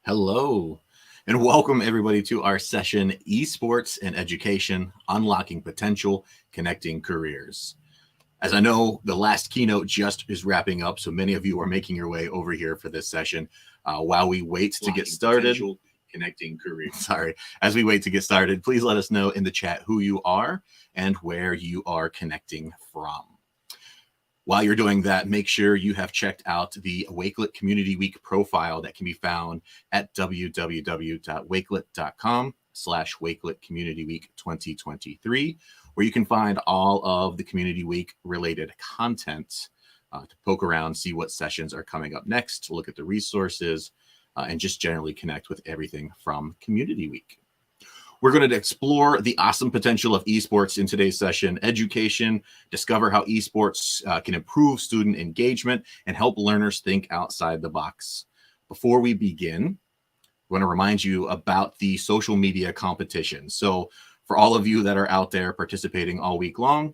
Hello, and welcome everybody to our session Esports and Education Unlocking Potential, Connecting Careers. As I know, the last keynote just is wrapping up, so many of you are making your way over here for this session. While we wait to get started, connecting careers. Sorry, as we wait to get started, please let us know in the chat who you are and where you are connecting from. While you're doing that, make sure you have checked out the Wakelet Community Week profile that can be found at www.wakelet.com/Wakelet Community Week 2023, where you can find all of the Community Week related content to poke around, see what sessions are coming up next, look at the resources, and just generally connect with everything from Community Week. We're going to explore the awesome potential of esports in today's session, education, discover how esports can improve student engagement, and help learners think outside the box. Before we begin, I want to remind you about the social media competition. So for all of you that are out there participating all week long,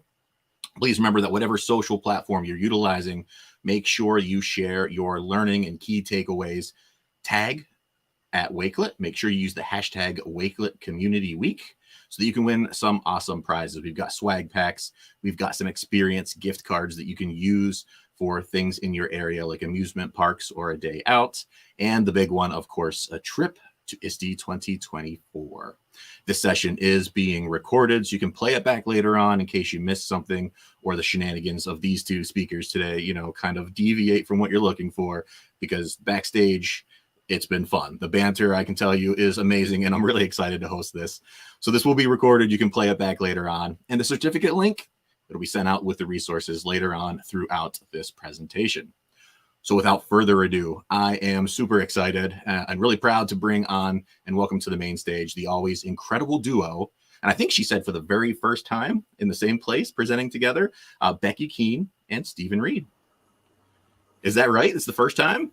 please remember that whatever social platform you're utilizing, make sure you share your learning and key takeaways. Tag at Wakelet. Make sure you use the hashtag Wakelet Community Week so that you can win some awesome prizes. We've got swag packs. We've got some experience gift cards that you can use for things in your area like amusement parks or a day out. And the big one, of course, a trip to ISTE 2024. This session is being recorded, so you can play it back later on in case you missed something or the shenanigans of these two speakers today, kind of deviate from what you're looking for, because backstage, it's been fun. The banter, I can tell you, is amazing, and I'm really excited to host this. So this will be recorded. You can play it back later on. And the certificate link, it'll be sent out with the resources later on throughout this presentation. So without further ado, I am super excited and really proud to bring on and welcome to the main stage the always incredible duo. And I think she said for the very first time in the same place presenting together, Becky Keene and Stephen Reid. Is that right? It's the first time?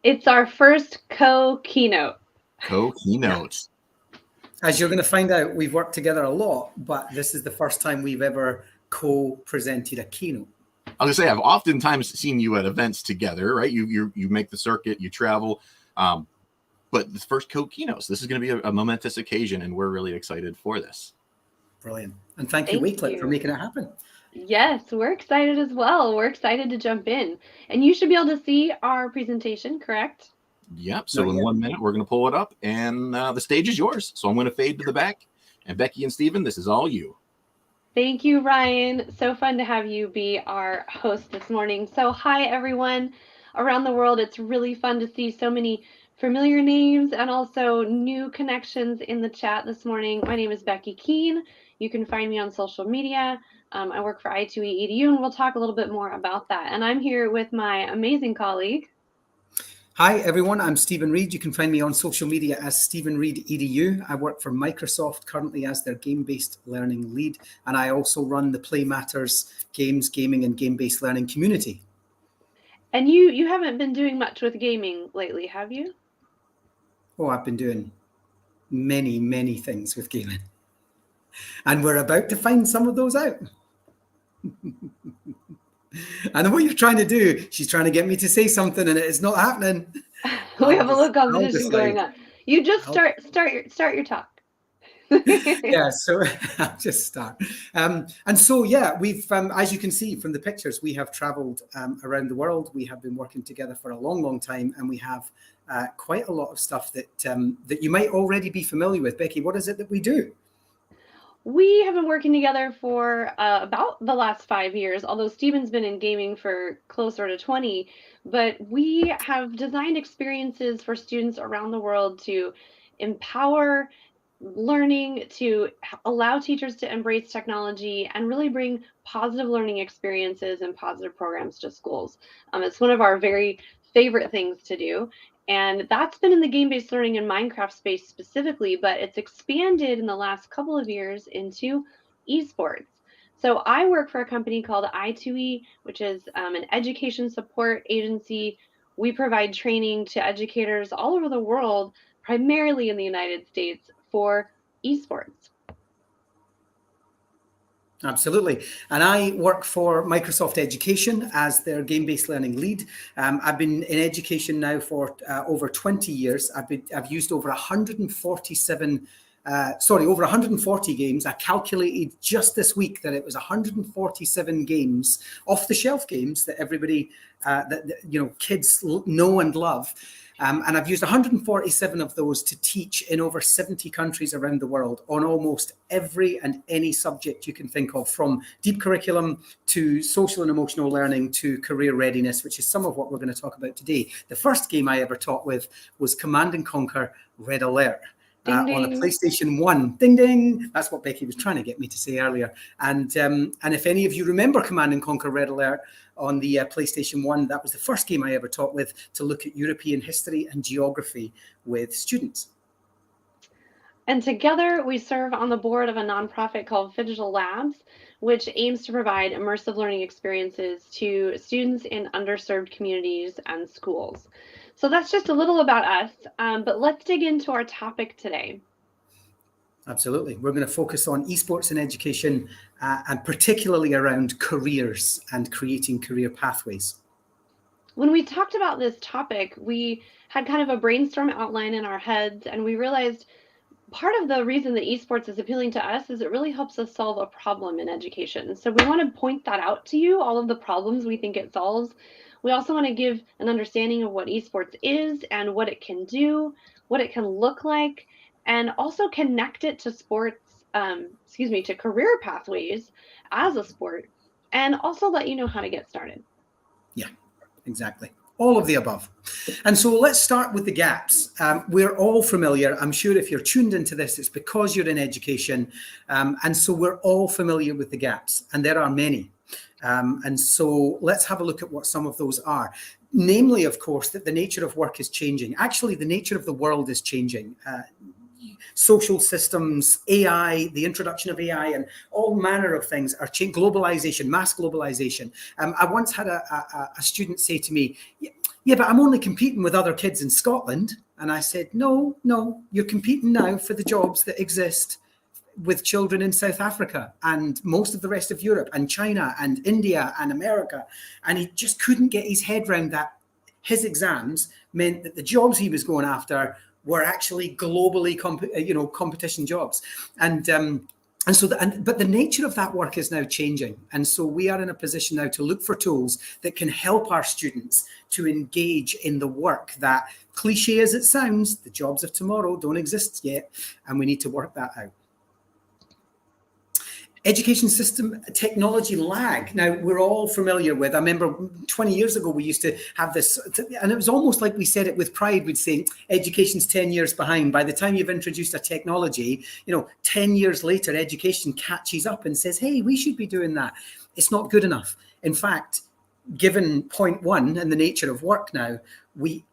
It's our first co-keynote. Co-keynote. As you're going to find out, we've worked together a lot, but this is the first time we've ever co-presented a keynote. I was going to say, I've oftentimes seen you at events together, right? You make the circuit, you travel, but the first co-keynotes, this is going to be a momentous occasion, and we're really excited for this. Brilliant. And thank you, Wakelet, for making it happen. Yes, we're excited as well. We're excited to jump in. And you should be able to see our presentation, correct? Yep. So in 1 minute, we're going to pull it up, and the stage is yours. So I'm going to fade to the back. And Becky and Stephen, this is all you. Thank you, Ryan. So fun to have you be our host this morning. So hi, everyone around the world. It's really fun to see so many familiar names and also new connections in the chat this morning. My name is Becky Keene. You can find me on social media. I work for I2E EDU, and we'll talk a little bit more about that. And I'm here with my amazing colleague. Hi, everyone. I'm Stephen Reid. You can find me on social media as Stephen Reid EDU. I work for Microsoft currently as their game-based learning lead, and I also run the Play Matters games, gaming, and game-based learning community. And you haven't been doing much with gaming lately, have you? Oh, I've been doing many, many things with gaming. And we're about to find some of those out. And what you're trying to do, she's trying to get me to say something, and it's not happening. We have a little competition going on. You just start your talk. Yeah, so I'll just start. And so, yeah, we've, as you can see from the pictures, we have traveled around the world. We have been working together for a long, long time, and we have quite a lot of stuff that that you might already be familiar with. Becky, what is it that we do? We have been working together for about the last 5 years, although Stephen's been in gaming for closer to 20. But we have designed experiences for students around the world to empower learning, to allow teachers to embrace technology, and really bring positive learning experiences and positive programs to schools. It's one of our very favorite things to do. And that's been in the game-based learning and Minecraft space specifically, but it's expanded in the last couple of years into esports. So I work for a company called I2E, which is an education support agency. We provide training to educators all over the world, primarily in the United States, for esports. Absolutely. And I work for Microsoft Education as their game-based learning lead. I've been in education now for over 20 years. I've used over 147 over 140 games. I calculated just this week that it was 147 games, off-the-shelf games that everybody, kids know and love. And I've used 147 of those to teach in over 70 countries around the world on almost every and any subject you can think of, from deep curriculum to social and emotional learning to career readiness, which is some of what we're going to talk about today. The first game I ever taught with was Command and Conquer Red Alert. On the PlayStation 1. Ding, ding. That's what Becky was trying to get me to say earlier. And if any of you remember Command and Conquer Red Alert on the PlayStation 1, that was the first game I ever taught with, to look at European history and geography with students. And together we serve on the board of a nonprofit called Digital Labs, which aims to provide immersive learning experiences to students in underserved communities and schools. So that's just a little about us, but let's dig into our topic today. Absolutely. We're going to focus on esports in education, and particularly around careers and creating career pathways. When we talked about this topic, we had kind of a brainstorm outline in our heads, and we realized part of the reason that esports is appealing to us is it really helps us solve a problem in education. So we want to point that out to you, all of the problems we think it solves. We also want to give an understanding of what esports is and what it can do, what it can look like, and also connect it to to career pathways as a sport, and also let you know how to get started. Yeah, exactly. All of the above. And so let's start with the gaps. We're all familiar. I'm sure if you're tuned into this, it's because you're in education. And so we're all familiar with the gaps, and there are many. And so let's have a look at what some of those are. Namely, of course, that the nature of work is changing. Actually, the nature of the world is changing. Social systems, AI, the introduction of AI, and all manner of things are changing. Globalization, mass globalization. I once had a student say to me, yeah, but I'm only competing with other kids in Scotland. And I said, no, you're competing now for the jobs that exist with children in South Africa and most of the rest of Europe and China and India and America. And he just couldn't get his head around that. His exams meant that the jobs he was going after were actually globally competition jobs. But the nature of that work is now changing. And so we are in a position now to look for tools that can help our students to engage in the work that, cliche as it sounds, the jobs of tomorrow don't exist yet, and we need to work that out. Education system technology lag. Now, we're all familiar with, I remember 20 years ago, we used to have this, and it was almost like we said it with pride. We'd say, education's 10 years behind. By the time you've introduced a technology, 10 years later, education catches up and says, hey, we should be doing that. It's not good enough. In fact, given point one and the nature of work now, we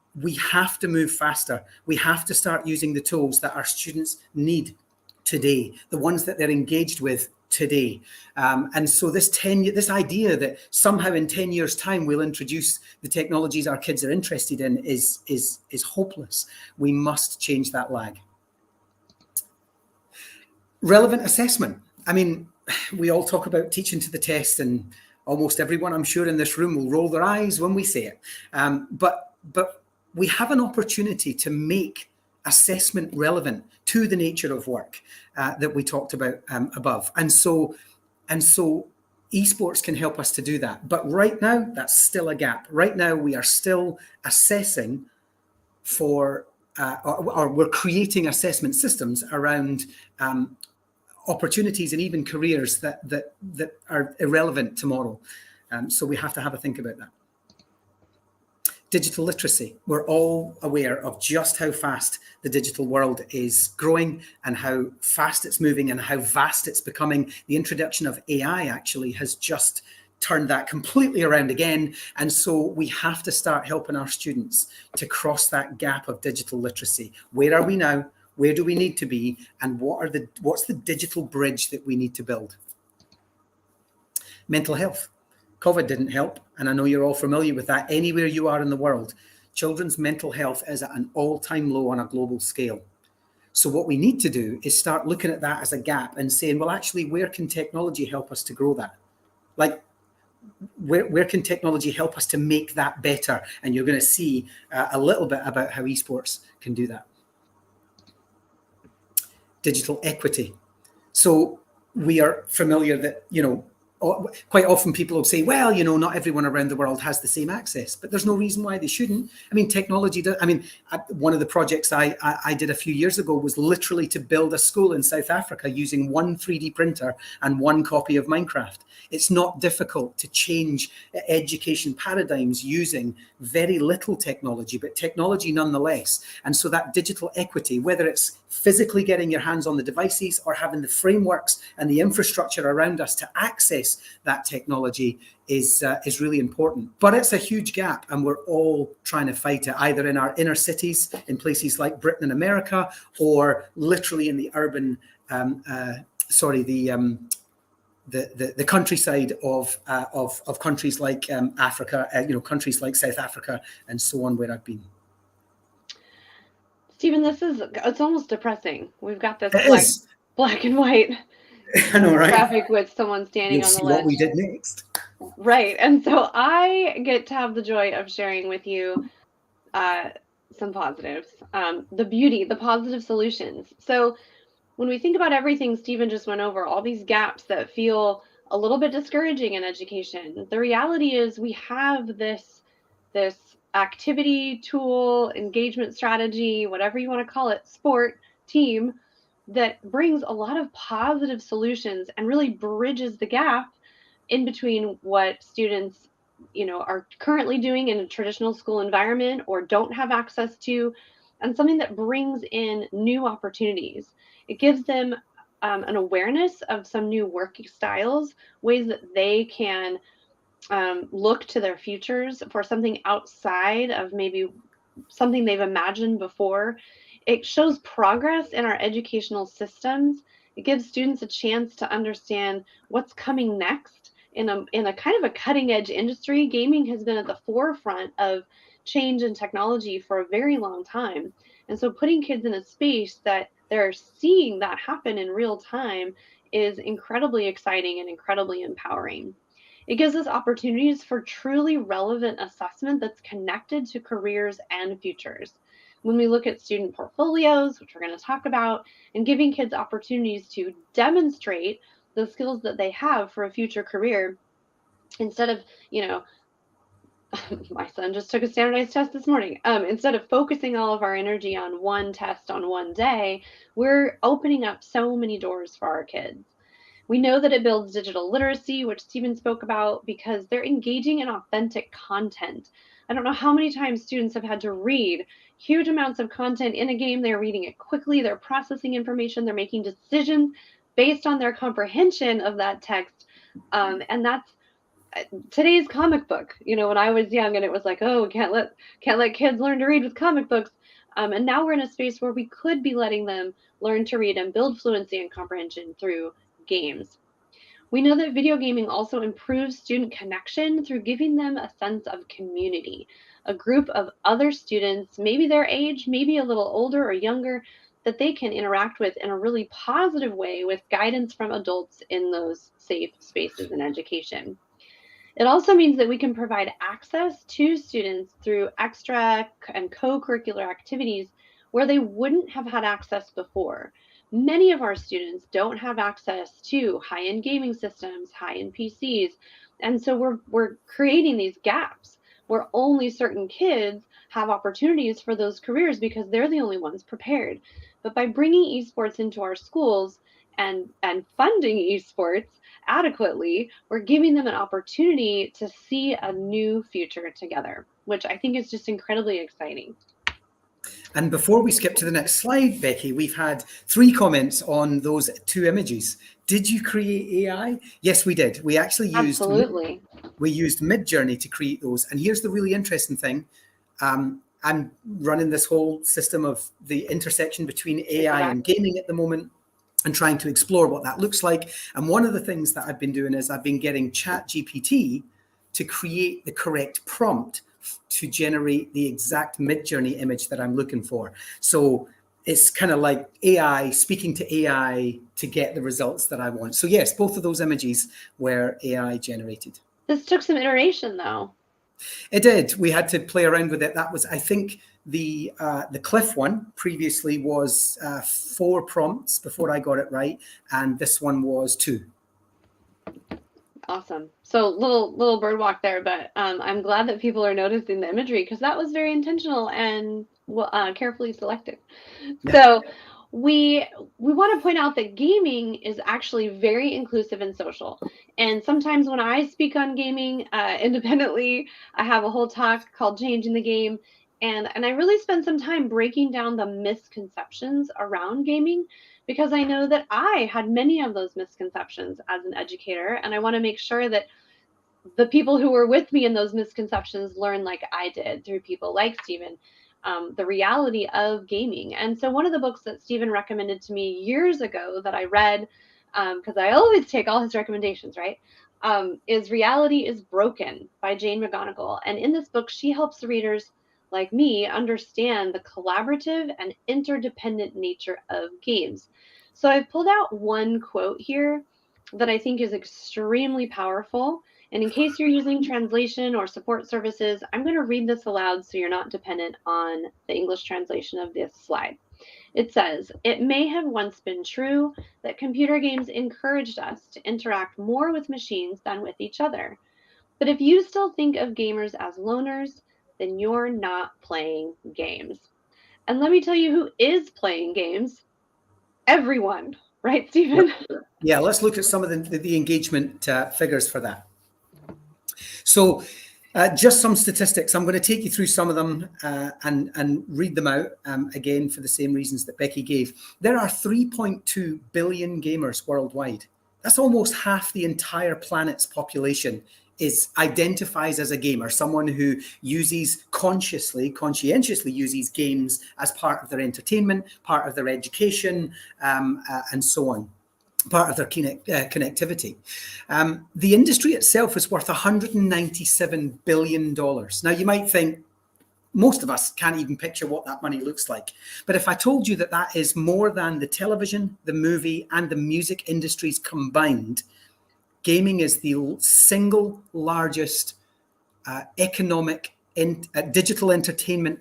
have to move faster. We have to start using the tools that our students need today, the ones that they're engaged with today. And so this idea that somehow in 10 years' time we'll introduce the technologies our kids are interested in is hopeless. We must change that lag. Relevant assessment. I mean, we all talk about teaching to the test, and almost everyone, I'm sure, in this room will roll their eyes when we say it. But we have an opportunity to make assessment relevant to the nature of work that we talked about above. And so esports can help us to do that. But right now, that's still a gap. Right now, we are still assessing for, or we're creating assessment systems around opportunities and even careers that are irrelevant tomorrow. So we have to have a think about that. Digital literacy. We're all aware of just how fast the digital world is growing and how fast it's moving and how vast it's becoming. The introduction of AI actually has just turned that completely around again. And so we have to start helping our students to cross that gap of digital literacy. Where are we now? Where do we need to be? And what's the digital bridge that we need to build? Mental health. COVID didn't help, and I know you're all familiar with that. Anywhere you are in the world, children's mental health is at an all-time low on a global scale. So what we need to do is start looking at that as a gap and saying, well, actually, where can technology help us to grow that? Like, where can technology help us to make that better? And you're going to see a little bit about how esports can do that. Digital equity. So we are familiar that, quite often people will say, well, not everyone around the world has the same access, but there's no reason why they shouldn't. I mean, technology does. I mean, one of the projects I did a few years ago was literally to build a school in South Africa using one 3D printer and one copy of Minecraft. It's not difficult to change education paradigms using very little technology, but technology nonetheless. And so that digital equity, whether it's physically getting your hands on the devices or having the frameworks and the infrastructure around us to access that technology, is really important. But it's a huge gap, and we're all trying to fight it, either in our inner cities, in places like Britain and America, or literally in the urban, the countryside of countries like Africa, countries like South Africa and so on, where I've been. Stephen, it's almost depressing. We've got this black and white I know, right? graphic with someone standing on the ledge. What we did next. Right. And so I get to have the joy of sharing with you some positives, the beauty, the positive solutions. So when we think about everything Stephen just went over, all these gaps that feel a little bit discouraging in education, the reality is we have this activity, tool, engagement strategy, whatever you want to call it, sport, team, that brings a lot of positive solutions and really bridges the gap in between what students are currently doing in a traditional school environment or don't have access to, and something that brings in new opportunities. It gives them an awareness of some new work styles, ways that they can look to their futures for something outside of maybe something they've imagined before. It shows progress in our educational systems. It gives students a chance to understand what's coming next in a kind of a cutting edge industry. Gaming has been at the forefront of change and technology for a very long time. And so putting kids in a space that they're seeing that happen in real time is incredibly exciting and incredibly empowering. It gives us opportunities for truly relevant assessment that's connected to careers and futures. When we look at student portfolios, which we're going to talk about, and giving kids opportunities to demonstrate the skills that they have for a future career, instead of, my son just took a standardized test this morning. Instead of focusing all of our energy on one test on one day, we're opening up so many doors for our kids. We know that it builds digital literacy, which Stephen spoke about, because they're engaging in authentic content. I don't know how many times students have had to read huge amounts of content in a game. They're reading it quickly, they're processing information, they're making decisions based on their comprehension of that text. And that's today's comic book. When I was young and it was like, oh, can't let kids learn to read with comic books. And now we're in a space where we could be letting them learn to read and build fluency and comprehension through games. We know that video gaming also improves student connection through giving them a sense of community, a group of other students, maybe their age, maybe a little older or younger, that they can interact with in a really positive way with guidance from adults in those safe spaces in education. It also means that we can provide access to students through extra and co-curricular activities where they wouldn't have had access before. Many of our students don't have access to high-end gaming systems, high-end PCs, and so we're creating these gaps where only certain kids have opportunities for those careers because they're the only ones prepared. But by bringing esports into our schools and funding esports adequately, we're giving them an opportunity to see a new future together, which I think is just incredibly exciting. And before we skip to the next slide, Becky, we've had 3 comments on those 2 images. Did you create AI? Yes, we did. We actually used Midjourney to create those. And here's the really interesting thing. I'm running this whole system of the intersection between AI and gaming at the moment, and trying to explore what that looks like. And one of the things that I've been doing is I've been getting ChatGPT to create the correct prompt to generate the exact Midjourney image that I'm looking for. So it's kind of like AI speaking to AI to get the results that I want. So yes, both of those images were AI generated. This took some iteration, though. It did. We had to play around with it. That was, I think, the Cliff one previously was 4 prompts before I got it right, and this one was 2. Awesome. So little bird walk there, but I'm glad that people are noticing the imagery, because that was very intentional and carefully selected. Yeah. So we want to point out that gaming is actually very inclusive and social. And sometimes when I speak on gaming independently, I have a whole talk called Changing the Game. And I really spend some time breaking down the misconceptions around gaming, because I know that I had many of those misconceptions as an educator, and I want to make sure that the people who were with me in those misconceptions learn, like I did through people like Stephen, the reality of gaming. And so one of the books that Stephen recommended to me years ago that I read, because I always take all his recommendations, right, is Reality is Broken by Jane McGonigal. And in this book, she helps readers like me understand the collaborative and interdependent nature of games. So I've pulled out one quote here that I think is extremely powerful. And in case you're using translation or support services, I'm going to read this aloud so you're not dependent on the English translation of this slide. It says, "It may have once been true that computer games encouraged us to interact more with machines than with each other. But if you still think of gamers as loners, then you're not playing games." And let me tell you who is playing games. Everyone. Right, Stephen? Yeah, let's look at some of the engagement figures for that. So just some statistics. I'm going to take you through some of them and read them out again for the same reasons that Becky gave. There are 3.2 billion gamers worldwide. That's almost half the entire planet's population identifies as a gamer, someone who uses conscientiously uses games as part of their entertainment, part of their education, and so on. Part of their connectivity. The industry itself is worth $197 billion. Now, you might think most of us can't even picture what that money looks like. But if I told you that that is more than the television, the movie, and the music industries combined, gaming is the single largest economic digital entertainment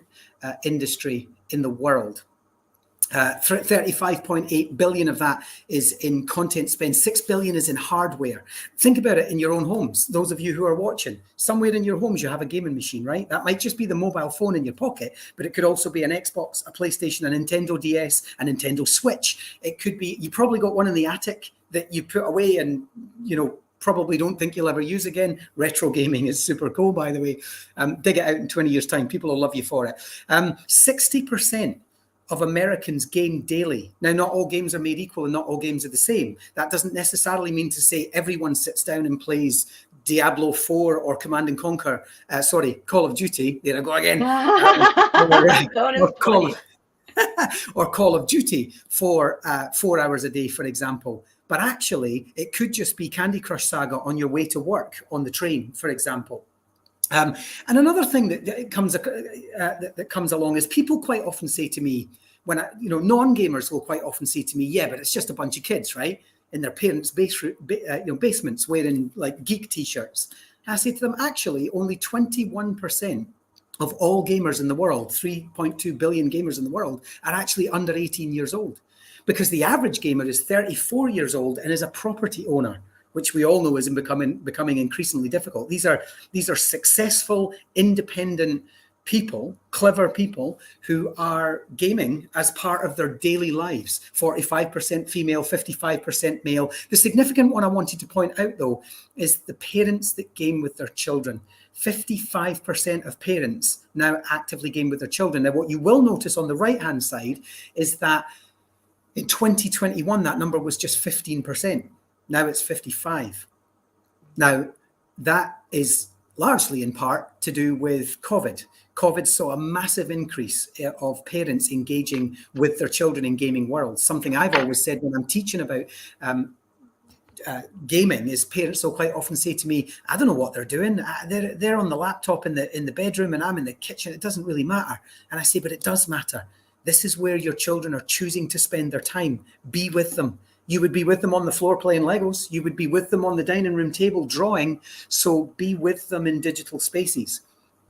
industry in the world. 35.8 billion of that is in content spend. 6 billion is in hardware. Think about it in your own homes. Those of you who are watching, somewhere in your homes you have a gaming machine, right? That might just be the mobile phone in your pocket, but it could also be an Xbox, a PlayStation, a Nintendo DS, a Nintendo Switch. It could be, you probably got one in the attic that you put away and, you know, probably don't think you'll ever use again. Retro gaming is super cool, by the way. Dig it out in 20 years' time. People will love you for it. 60% of Americans game daily. Now, not all games are made equal and not all games are the same. That doesn't necessarily mean to say everyone sits down and plays Diablo 4 or Command and Conquer, Call of Duty. There I go again. Or Call of Duty for 4 hours a day, for example. But actually, it could just be Candy Crush Saga on your way to work on the train, for example. And another thing that comes along is people quite often say to me, when non-gamers will quite often say to me, yeah, but it's just a bunch of kids, right, in their parents' basements wearing like geek t-shirts. And I say to them, actually, only 21% of all gamers in the world, 3.2 billion gamers in the world, are actually under 18 years old, because the average gamer is 34 years old and is a property owner, which we all know is becoming increasingly difficult. These are successful, independent people, clever people who are gaming as part of their daily lives. 45% female, 55% male. The significant one I wanted to point out, though, is the parents that game with their children. 55% of parents now actively game with their children. Now, what you will notice on the right-hand side is that in 2021, that number was just 15%. Now it's 55. Now, that is largely in part to do with COVID. COVID saw a massive increase of parents engaging with their children in gaming worlds. Something I've always said when I'm teaching about gaming is parents will quite often say to me, I don't know what they're doing. They're on the laptop in the bedroom and I'm in the kitchen. It doesn't really matter. And I say, but it does matter. This is where your children are choosing to spend their time. Be with them. You would be with them on the floor playing Legos. You would be with them on the dining room table drawing. So be with them in digital spaces.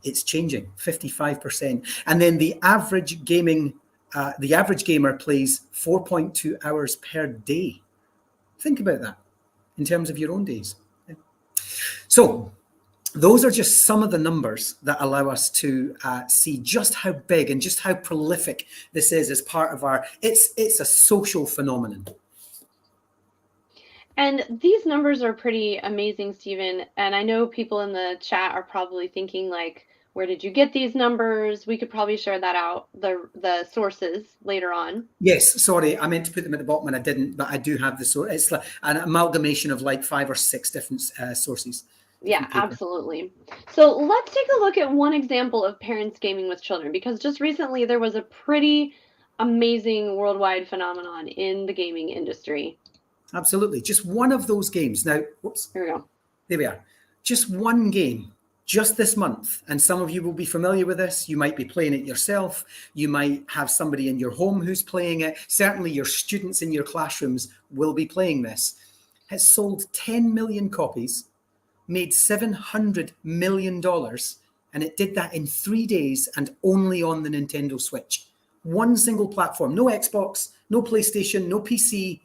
It's changing, 55%. And then the average gamer plays 4.2 hours per day. Think about that in terms of your own days. So those are just some of the numbers that allow us to see just how big and just how prolific this is as part of it's a social phenomenon. And these numbers are pretty amazing, Stephen. And I know people in the chat are probably thinking, like, where did you get these numbers? We could probably share that out, the sources later on. Yes, sorry, I meant to put them at the bottom and I didn't, but I do have the source. It's like an amalgamation of like 5 or 6 different sources. Yeah, absolutely. So let's take a look at one example of parents gaming with children, because just recently there was a pretty amazing worldwide phenomenon in the gaming industry. Absolutely. Just one of those games. Now, whoops. Here we go. There we are. Just one game, just this month. And some of you will be familiar with this. You might be playing it yourself. You might have somebody in your home who's playing it. Certainly your students in your classrooms will be playing this. It's sold 10 million copies, made $700 million, and it did that in 3 days and only on the Nintendo Switch. One single platform, no Xbox, no PlayStation, no PC,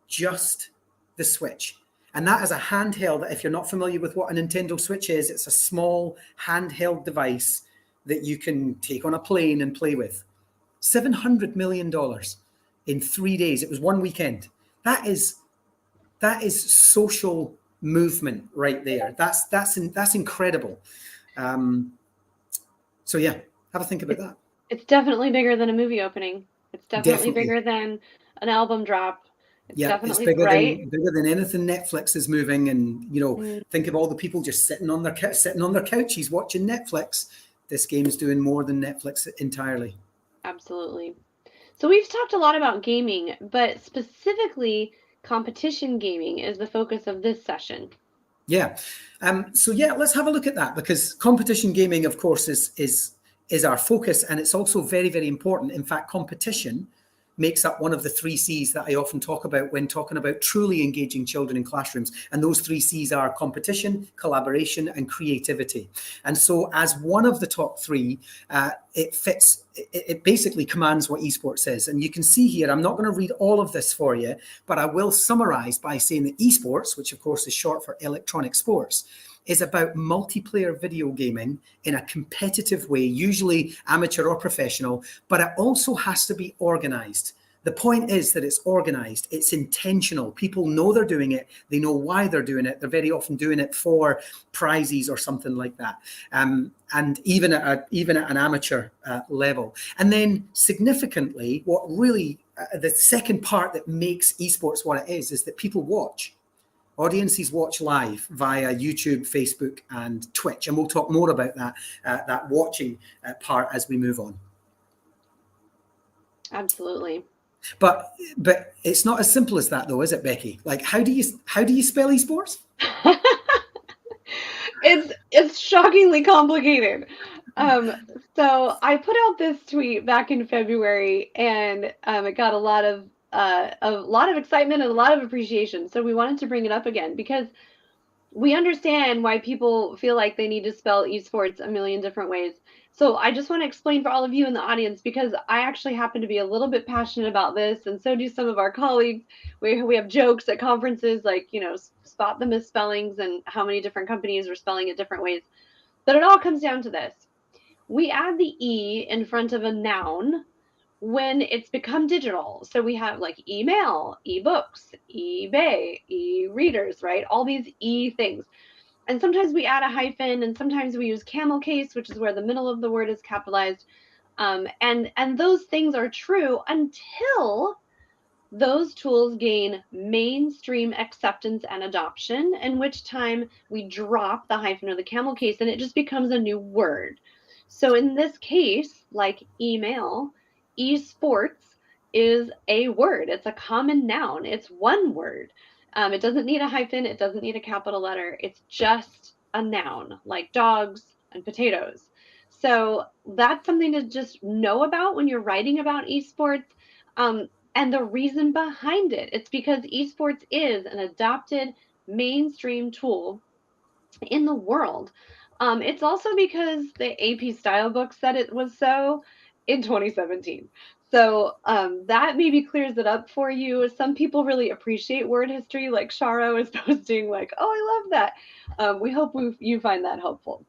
just the Switch. And that is a handheld. If you're not familiar with what a Nintendo Switch is, it's a small handheld device that you can take on a plane and play with. $700 million in 3 days. It was one weekend. That is social movement right there. That's incredible. So yeah, have a think about that. It's definitely bigger than a movie opening. It's definitely bigger than an album drop. It's definitely it's bigger than anything Netflix is moving. And think of all the people just sitting on their couches watching Netflix. This game is doing more than Netflix entirely. Absolutely. So we've talked a lot about gaming, but specifically competition gaming is the focus of this session. Yeah. So yeah, let's have a look at that, because competition gaming, of course, is our focus, and it's also very, very important. In fact, competition makes up one of the 3 C's that I often talk about when talking about truly engaging children in classrooms. And those 3 C's are competition, collaboration, and creativity. And so as one of the top 3, it basically commands what esports is. And you can see here, I'm not going to read all of this for you, but I will summarize by saying that esports, which of course is short for electronic sports, is about multiplayer video gaming in a competitive way, usually amateur or professional, but it also has to be organized. The point is that it's organized, it's intentional. People know they're doing it, they know why they're doing it. They're very often doing it for prizes or something like that, and even at an amateur level. And then significantly, what really, the second part that makes esports what it is that people watch. Audiences watch live via YouTube, Facebook, and Twitch. And we'll talk more about that watching part as we move on. Absolutely. But it's not as simple as that, though, is it, Becky? Like, how do you spell esports? It's shockingly complicated. So I put out this tweet back in February, and it got a lot of excitement and a lot of appreciation. So we wanted to bring it up again, because we understand why people feel like they need to spell esports a million different ways. So I just want to explain for all of you in the audience, because I actually happen to be a little bit passionate about this, and so do some of our colleagues. We have jokes at conferences like, spot the misspellings and how many different companies are spelling it different ways. But it all comes down to this. We add the E in front of a noun when it's become digital. So we have like email, ebooks, eBay, e-readers, right? All these E things. And sometimes we add a hyphen, and sometimes we use camel case, which is where the middle of the word is capitalized. And those things are true until those tools gain mainstream acceptance and adoption, in which time we drop the hyphen or the camel case and it just becomes a new word. So in this case, like email, esports is a word. It's a common noun. It's one word. It doesn't need a hyphen. It doesn't need a capital letter. It's just a noun, like dogs and potatoes. So that's something to just know about when you're writing about esports. And the reason behind it, it's because esports is an adopted mainstream tool in the world. It's also because the AP style book said it was so in 2017. So that maybe clears it up for you. Some people really appreciate word history, like Sharo is posting, like, "Oh, I love that." We hope you find that helpful.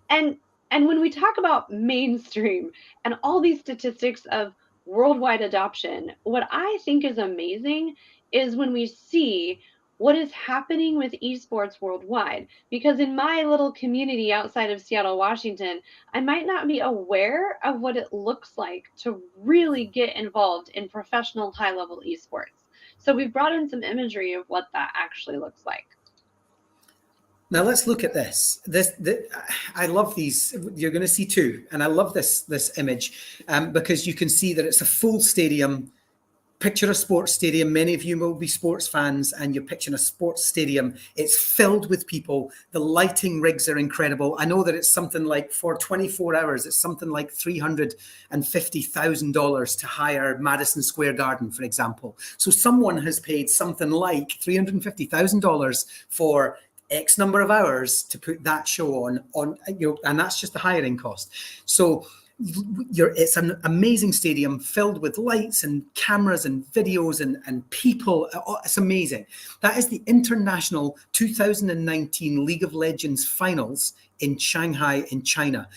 And and when we talk about mainstream and all these statistics of worldwide adoption, what I think is amazing is when we see what is happening with esports worldwide. Because in my little community outside of Seattle, Washington, I might not be aware of what it looks like to really get involved in professional high level esports. So we've brought in some imagery of what that actually looks like. Now let's look at this. I love these. You're going to see two, and I love this image because you can see that it's a full stadium. Picture a sports stadium. Many of you will be sports fans, and you're picturing a sports stadium. It's filled with people. The lighting rigs are incredible. I know that it's something like, for 24 hours, it's something like $350,000 to hire Madison Square Garden, for example. So someone has paid something like $350,000 for X number of hours to put that show on, and that's just the hiring cost. So it's an amazing stadium filled with lights and cameras and videos and people. It's amazing. That is the International 2019 League of Legends Finals in Shanghai in China.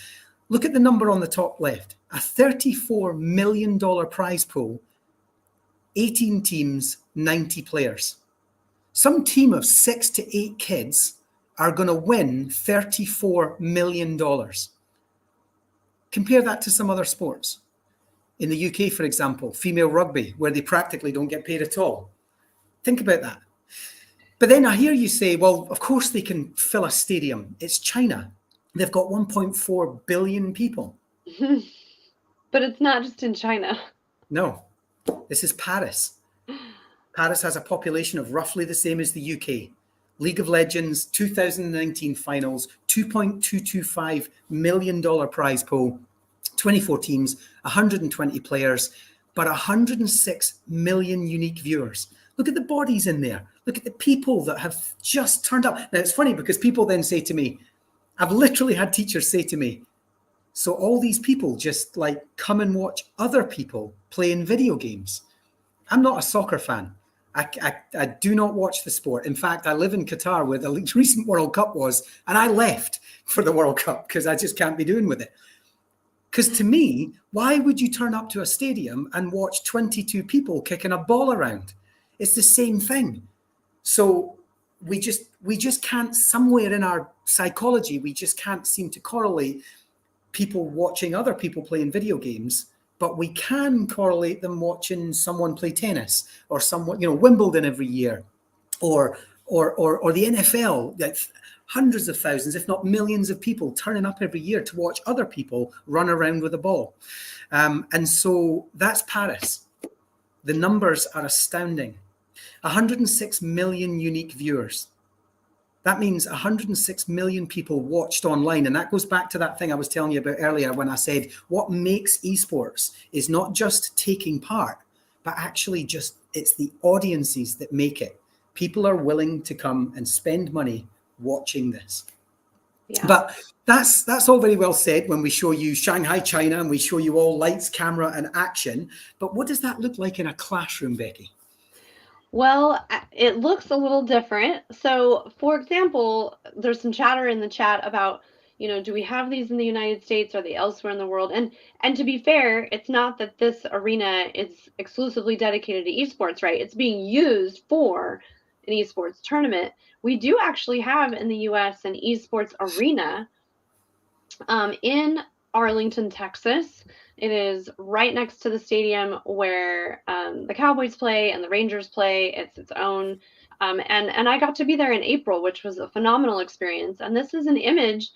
Look at the number on the top left, a $34 million prize pool, 18 teams, 90 players. Some team of 6 to 8 kids are going to win $34 million. Compare that to some other sports. In the UK, for example, female rugby, where they practically don't get paid at all. Think about that. But then I hear you say, well, of course they can fill a stadium. It's China. They've got 1.4 billion people. But it's not just in China. No, this is Paris. Paris has a population of roughly the same as the UK. League of Legends 2019 finals, $2.225 million prize pool, 24 teams, 120 players, but 106 million unique viewers. Look at the bodies in there. Look at the people that have just turned up. Now, it's funny because people then say to me, I've literally had teachers say to me, so all these people just like come and watch other people playing video games. I'm not a soccer fan. I do not watch the sport. In fact, I live in Qatar where the recent World Cup was, and I left for the World Cup because I just can't be doing with it. Because to me, why would you turn up to a stadium and watch 22 people kicking a ball around? It's the same thing. So we just can't, somewhere in our psychology, we just can't seem to correlate people watching other people playing video games, but we can correlate them watching someone play tennis or someone, Wimbledon every year, or the NFL. Like hundreds of thousands, if not millions of people turning up every year to watch other people run around with a ball. And so that's Paris. The numbers are astounding. 106 million unique viewers. That means 106 million people watched online. And that goes back to that thing I was telling you about earlier when I said what makes esports is not just taking part, but actually just it's the audiences that make it. People are willing to come and spend money watching this. Yeah. But that's all very well said when we show you Shanghai, China, and we show you all lights, camera, and action. But what does that look like in a classroom, Becky? Well, it looks a little different. So, for example, there's some chatter in the chat about, do we have these in the United States? Are they elsewhere in the world? And to be fair, it's not that this arena is exclusively dedicated to esports, right? It's being used for an esports tournament. We do actually have in the US an esports arena in Arlington, Texas. It is right next to the stadium where the Cowboys play and the Rangers play. It's its own. And I got to be there in April, which was a phenomenal experience. And this is an image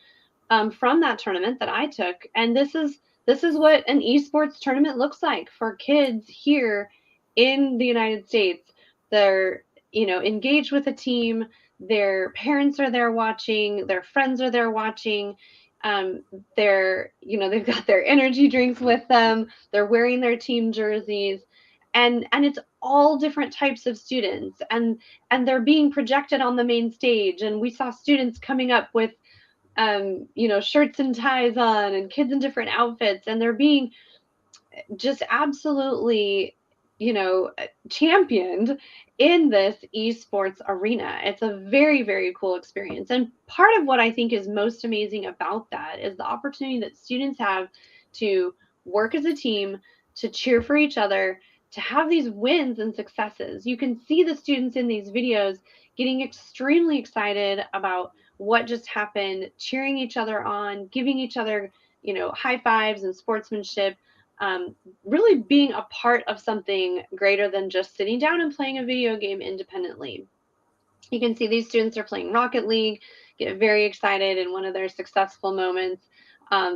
from that tournament that I took. And this is what an esports tournament looks like for kids here in the United States. They're, engaged with a team. Their parents are there watching. Their friends are there watching. They've got their energy drinks with them. They're wearing their team jerseys, and it's all different types of students, and they're being projected on the main stage. And we saw students coming up with shirts and ties on, and kids in different outfits, and they're being just absolutely, championed in this esports arena. It's a very, very cool experience. And part of what I think is most amazing about that is the opportunity that students have to work as a team, to cheer for each other, to have these wins and successes. You can see the students in these videos getting extremely excited about what just happened, cheering each other on, giving each other, high fives and sportsmanship, really being a part of something greater than just sitting down and playing a video game independently. You can see these students are playing Rocket League, get very excited in one of their successful moments,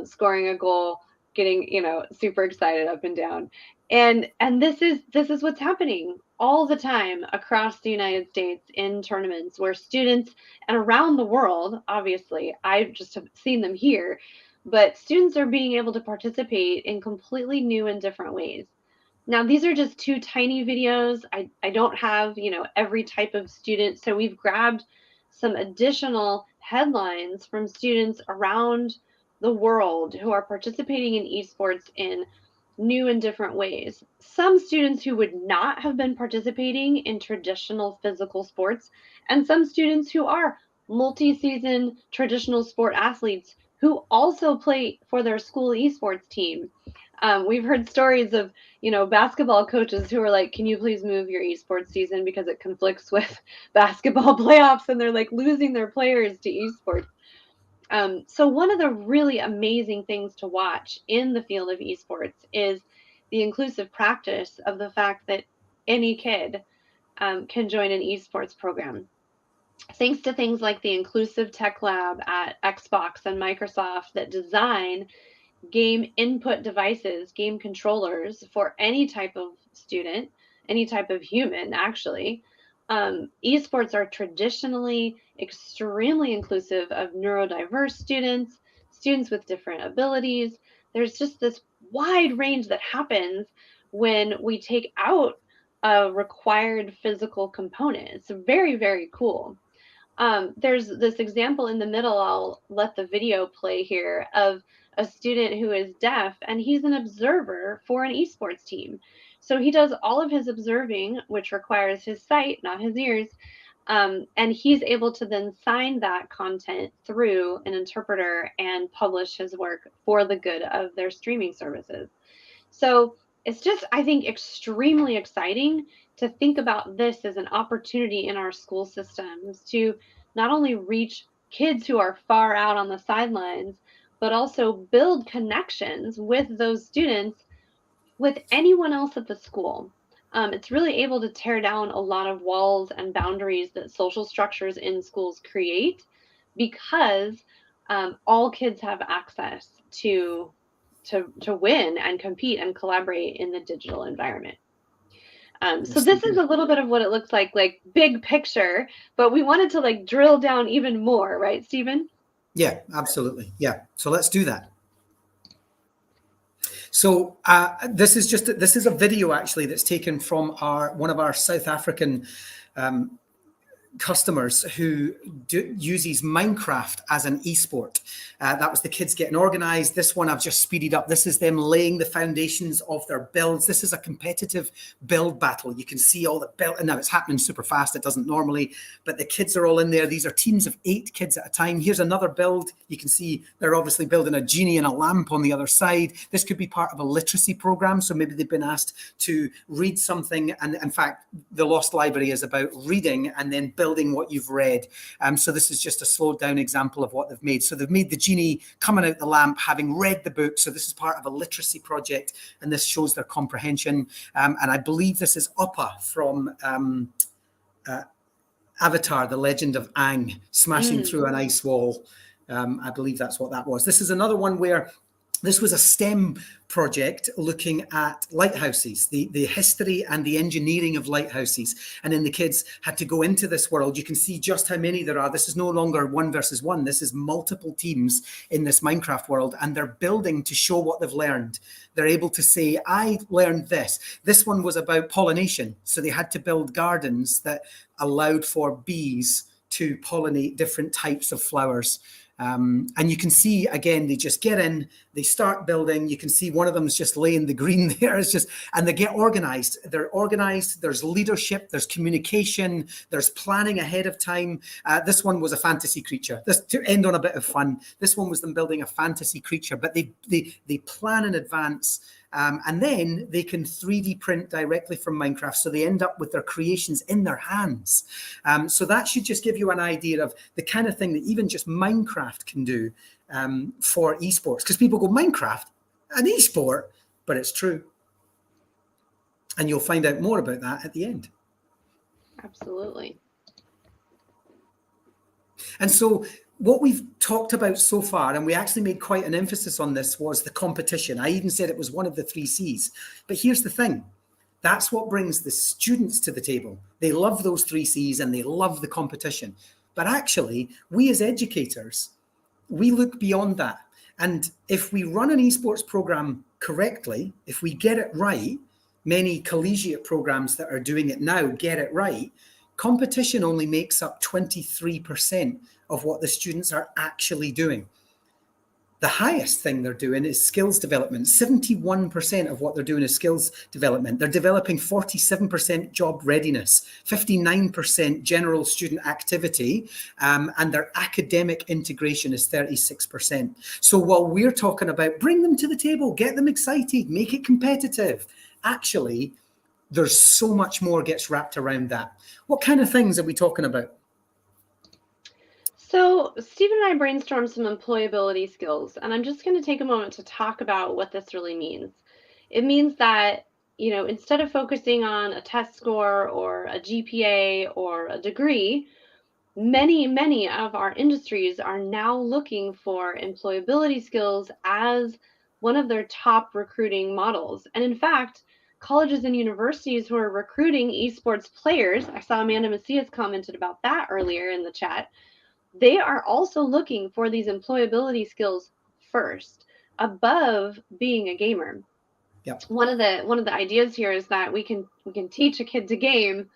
scoring a goal, getting, super excited up and down. And this is what's happening all the time across the United States in tournaments where students, and around the world, obviously, I just have seen them here, but students are being able to participate in completely new and different ways. Now, these are just two tiny videos. I don't have, every type of student. So we've grabbed some additional headlines from students around the world who are participating in esports in new and different ways. Some students who would not have been participating in traditional physical sports, and some students who are multi-season traditional sport athletes who also play for their school esports team. We've heard stories of, basketball coaches who are like, can you please move your esports season because it conflicts with basketball playoffs, and they're like losing their players to esports. So one of the really amazing things to watch in the field of esports is the inclusive practice of the fact that any kid can join an esports program. Thanks to things like the Inclusive Tech Lab at Xbox and Microsoft that design game input devices, game controllers for any type of student, any type of human, actually. Esports are traditionally extremely inclusive of neurodiverse students, students with different abilities. There's just this wide range that happens when we take out a required physical component. It's very, very cool. There's this example in the middle, I'll let the video play here, of a student who is deaf, and he's an observer for an esports team. So he does all of his observing, which requires his sight, not his ears. And he's able to then sign that content through an interpreter and publish his work for the good of their streaming services. So it's just, I think, extremely exciting to think about this as an opportunity in our school systems to not only reach kids who are far out on the sidelines, but also build connections with those students with anyone else at the school. It's really able to tear down a lot of walls and boundaries that social structures in schools create, because all kids have access to win and compete and collaborate in the digital environment. So this is a little bit of what it looks like big picture, but we wanted to drill down even more, right, Stephen? Yeah, absolutely. Yeah. So let's do that. So this is a video actually that's taken from one of our South African customers who uses Minecraft as an esport. That was the kids getting organized. This one I've just speeded up. This is them laying the foundations of their builds. This is a competitive build battle. You can see all the build, and now it's happening super fast. It doesn't normally, but the kids are all in there. These are teams of 8 kids at a time. Here's another build. You can see they're obviously building a genie and a lamp on the other side. This could be part of a literacy program. So maybe they've been asked to read something. And in fact, the Lost Library is about reading and then building what you've read. So this is just a slowed down example of what they've made. So they've made the genie coming out the lamp, having read the book. So this is part of a literacy project, and this shows their comprehension. And I believe this is Appa from Avatar, The Legend of Aang, smashing through an ice wall. I believe that's what that was. This is another one where This was a STEM project looking at lighthouses, the history and the engineering of lighthouses. And then the kids had to go into this world. You can see just how many there are. This is no longer 1 versus 1. This is multiple teams in this Minecraft world, and they're building to show what they've learned. They're able to say, I learned this. This one was about pollination. So they had to build gardens that allowed for bees to pollinate different types of flowers. And you can see, again, they just get in, they start building. You can see one of them is just laying the green there. It's just, and they get organized. They're organized. There's leadership, there's communication, there's planning ahead of time. This one was a fantasy creature. This, to end on a bit of fun, this one was them building a fantasy creature, but they plan in advance. And then they can 3D print directly from Minecraft. So they end up with their creations in their hands. So that should just give you an idea of the kind of thing that even just Minecraft can do for esports. Because people go, Minecraft, an esport, but it's true. And you'll find out more about that at the end. Absolutely. And so what we've talked about so far, and we actually made quite an emphasis on this, was the competition. I even said it was one of the 3 C's. But here's the thing. That's what brings the students to the table. They love those 3 C's and they love the competition. But actually, we as educators, we look beyond that. And if we run an esports program correctly, if we get it right, many collegiate programs that are doing it now get it right, competition only makes up 23% of what the students are actually doing. The highest thing they're doing is skills development. 71% of what they're doing is skills development. They're developing 47% job readiness, 59% general student activity, and their academic integration is 36%. So while we're talking about bring them to the table, get them excited, make it competitive, actually, there's so much more gets wrapped around that. What kind of things are we talking about? So Stephen and I brainstormed some employability skills, and I'm just going to take a moment to talk about what this really means. It means that, you know, instead of focusing on a test score or a GPA or a degree, many of our industries are now looking for employability skills as one of their top recruiting models. And in fact, colleges and universities who are recruiting esports players, I saw Amanda Macias commented about that earlier in the chat, they are also looking for these employability skills first, above being a gamer. Yep. One of the ideas here is that we can teach a kid to game,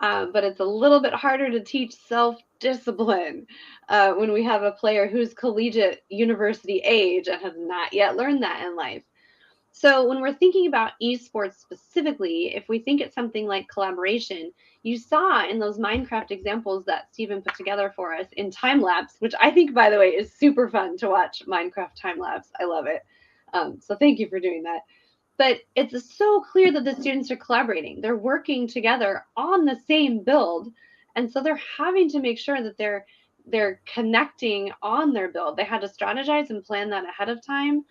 but it's a little bit harder to teach self-discipline when we have a player who's collegiate university age and has not yet learned that in life. So when we're thinking about esports specifically, if we think it's something like collaboration, you saw in those Minecraft examples that Stephen put together for us in time lapse, which I think, by the way, is super fun to watch Minecraft time lapse. I love it. So thank you for doing that. But it's so clear that the students are collaborating. They're working together on the same build. And so they're having to make sure that they're connecting on their build. They had to strategize and plan that ahead of time.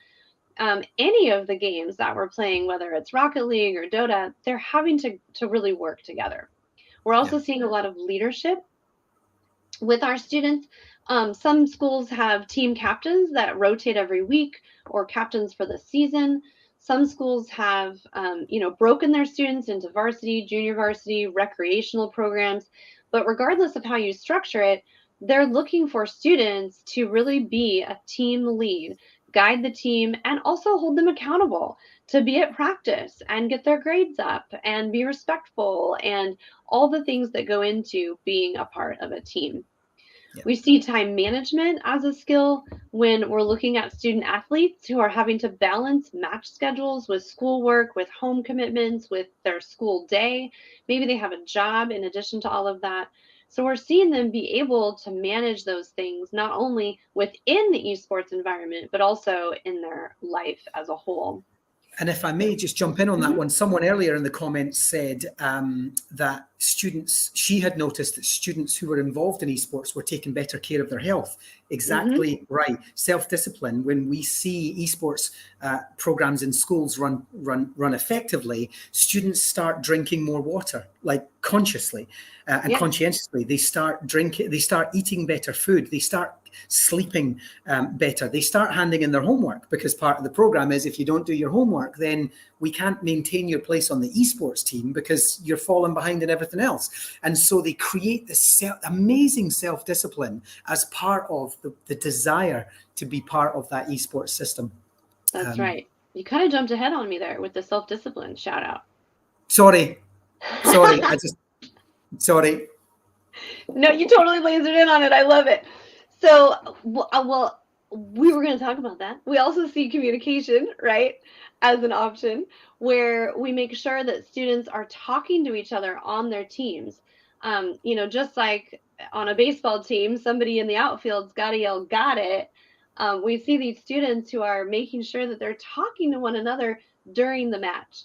Any of the games that we're playing, whether it's Rocket League or Dota, they're having to really work together. We're also seeing a lot of leadership with our students. Some schools have team captains that rotate every week, or captains for the season. Some schools have, broken their students into varsity, junior varsity, recreational programs. But regardless of how you structure it, they're looking for students to really be a team lead, guide the team, and also hold them accountable to be at practice and get their grades up and be respectful and all the things that go into being a part of a team. Yeah. We see time management as a skill when we're looking at student athletes who are having to balance match schedules with schoolwork, with home commitments, with their school day. Maybe they have a job in addition to all of that. So we're seeing them be able to manage those things, not only within the esports environment, but also in their life as a whole. And if I may just jump in on that one, someone earlier in the comments said that she had noticed that students who were involved in esports were taking better care of their health. Exactly right. Self-discipline. When we see esports programs in schools run effectively, students start drinking more water, like consciously and conscientiously. They start drinking. They start eating better food. They start sleeping better. They start handing in their homework, because part of the program is if you don't do your homework, then we can't maintain your place on the esports team because you're falling behind in everything else. And so they create this amazing self-discipline as part of the desire to be part of that esports system. That's right. You kind of jumped ahead on me there with the self-discipline shout out. Sorry. Sorry. No, you totally lasered in on it. I love it. So, well, we were going to talk about that. We also see communication, right, as an option where we make sure that students are talking to each other on their teams. Just like on a baseball team, somebody in the outfield's got to yell, "Got it." We see these students who are making sure that they're talking to one another during the match.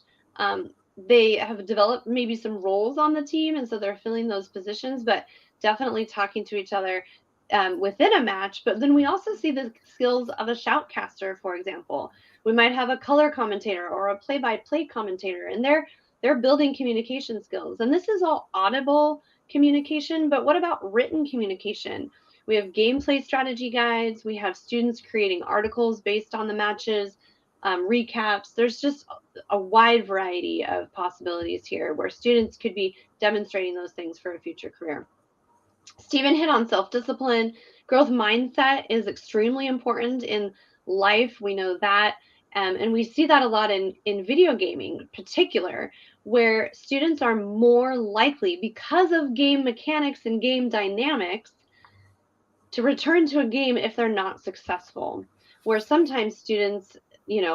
They have developed maybe some roles on the team, and so they're filling those positions, but definitely talking to each other within a match. But then we also see the skills of a shoutcaster, for example. We might have a color commentator or a play-by-play commentator, and they're building communication skills. And this is all audible communication, but what about written communication? We have gameplay strategy guides. We have students creating articles based on the matches, recaps. There's just a wide variety of possibilities here where students could be demonstrating those things for a future career. Stephen hit on self-discipline. Growth mindset is extremely important in life. We know that. And we see that a lot in video gaming in particular, where students are more likely, because of game mechanics and game dynamics, to return to a game if they're not successful. Where sometimes students,